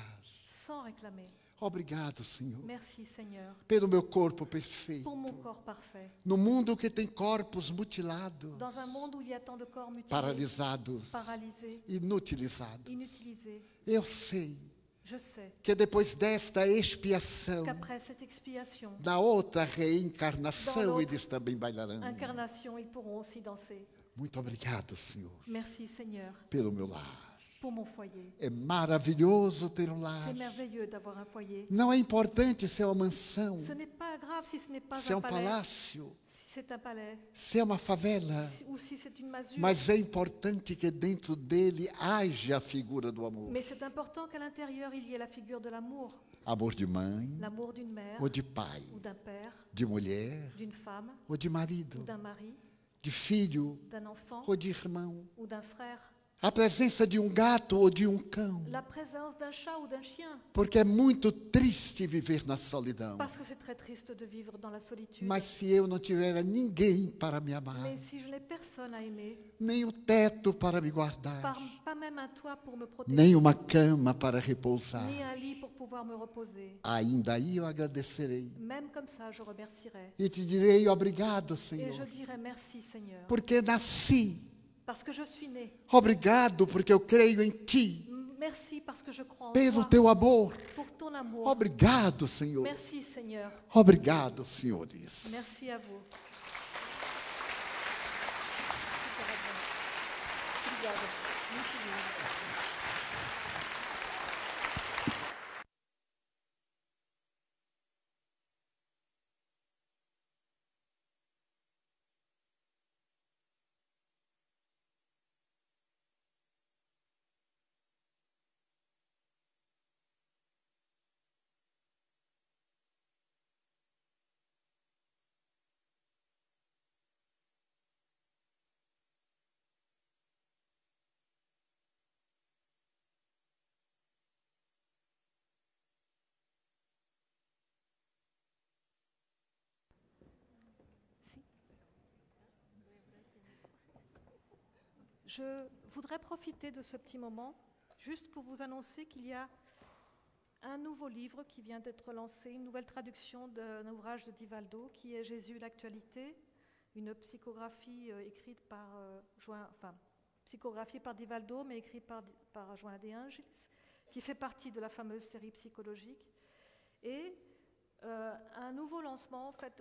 sans réclamer. Obrigado, Senhor, Merci Seigneur pelo meu corpo perfeito. pour mon corps parfait. No mundo que tem corpos mutilados, Dans un monde où il y a tant de corps mutilés, paralisados, paralysés, inutilizados, inutilisés, eu sei je sais que depois desta expiação, qu'après cette expiation, na outra reencarnação, Dans eles também bailarão. incarnation, ils pourront aussi danser. Muito obrigado, Senhor, Merci Seigneur pelo meu lar. pour mon foyer. É maravilhoso ter um lar. C'est merveilleux d'avoir un foyer. Não é importante se é uma mansão, Ce n'est pas grave si ce n'est pas se é un um palais, palácio, si c'est un palais, se é uma favela, ou si c'est une masure. mas é importante que dentro dele haja a figura do amor. Mais c'est important qu'à l'intérieur, il y ait la figure de l'amour. Amor de mãe, L'amour d'une mère, ou de pai, ou d'un père, de mulher, d'une femme, ou de marido, ou d'un mari, de filho, d'un enfant, ou de irmão. ou d'un frère. A presença de um gato ou de um cão, La présence d'un chat ou d'un chien. porque é muito triste viver na solidão. Parce que c'est très triste de vivre dans la solitude. Mas se eu não tiver ninguém para me amar, Mais si je n'ai personne à aimer, nem o teto para me guardar, pas même un toit pour me protéger, nem uma cama para repousar, ni un lit pour pouvoir me reposer, ainda aí eu agradecerei même comme ça, je remercierai. e te direi obrigado, Et je Senhor, dirai merci Seigneur, porque nasci. parce que je suis né. Obrigado porque eu creio em Ti, Merci parce que je crois en pelo toi, Teu amor. pour ton amour. Obrigado, Senhor. Merci Seigneur. Obrigado, senhores. Merci à vous. Obrigada. Muito lindo. Je voudrais profiter de ce petit moment juste pour vous annoncer qu'il y a un nouveau livre qui vient d'être lancé, une nouvelle traduction d'un ouvrage de Divaldo qui est Jésus, l'actualité, une psychographie écrite par psychographie par Divaldo, mais écrite par Joana de Angelis, qui fait partie de la fameuse série psychologique. Et un nouveau lancement, en fait,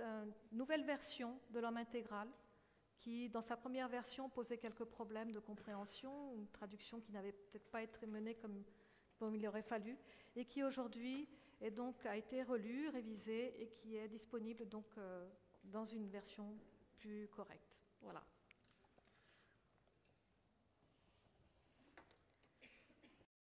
une nouvelle version de l'homme intégral, qui, dans sa première version, posait quelques problèmes de compréhension, une traduction qui n'avait peut-être pas été menée comme il aurait fallu, et qui aujourd'hui a été relue, révisée, et qui est disponible donc dans une version plus correcte. Voilà.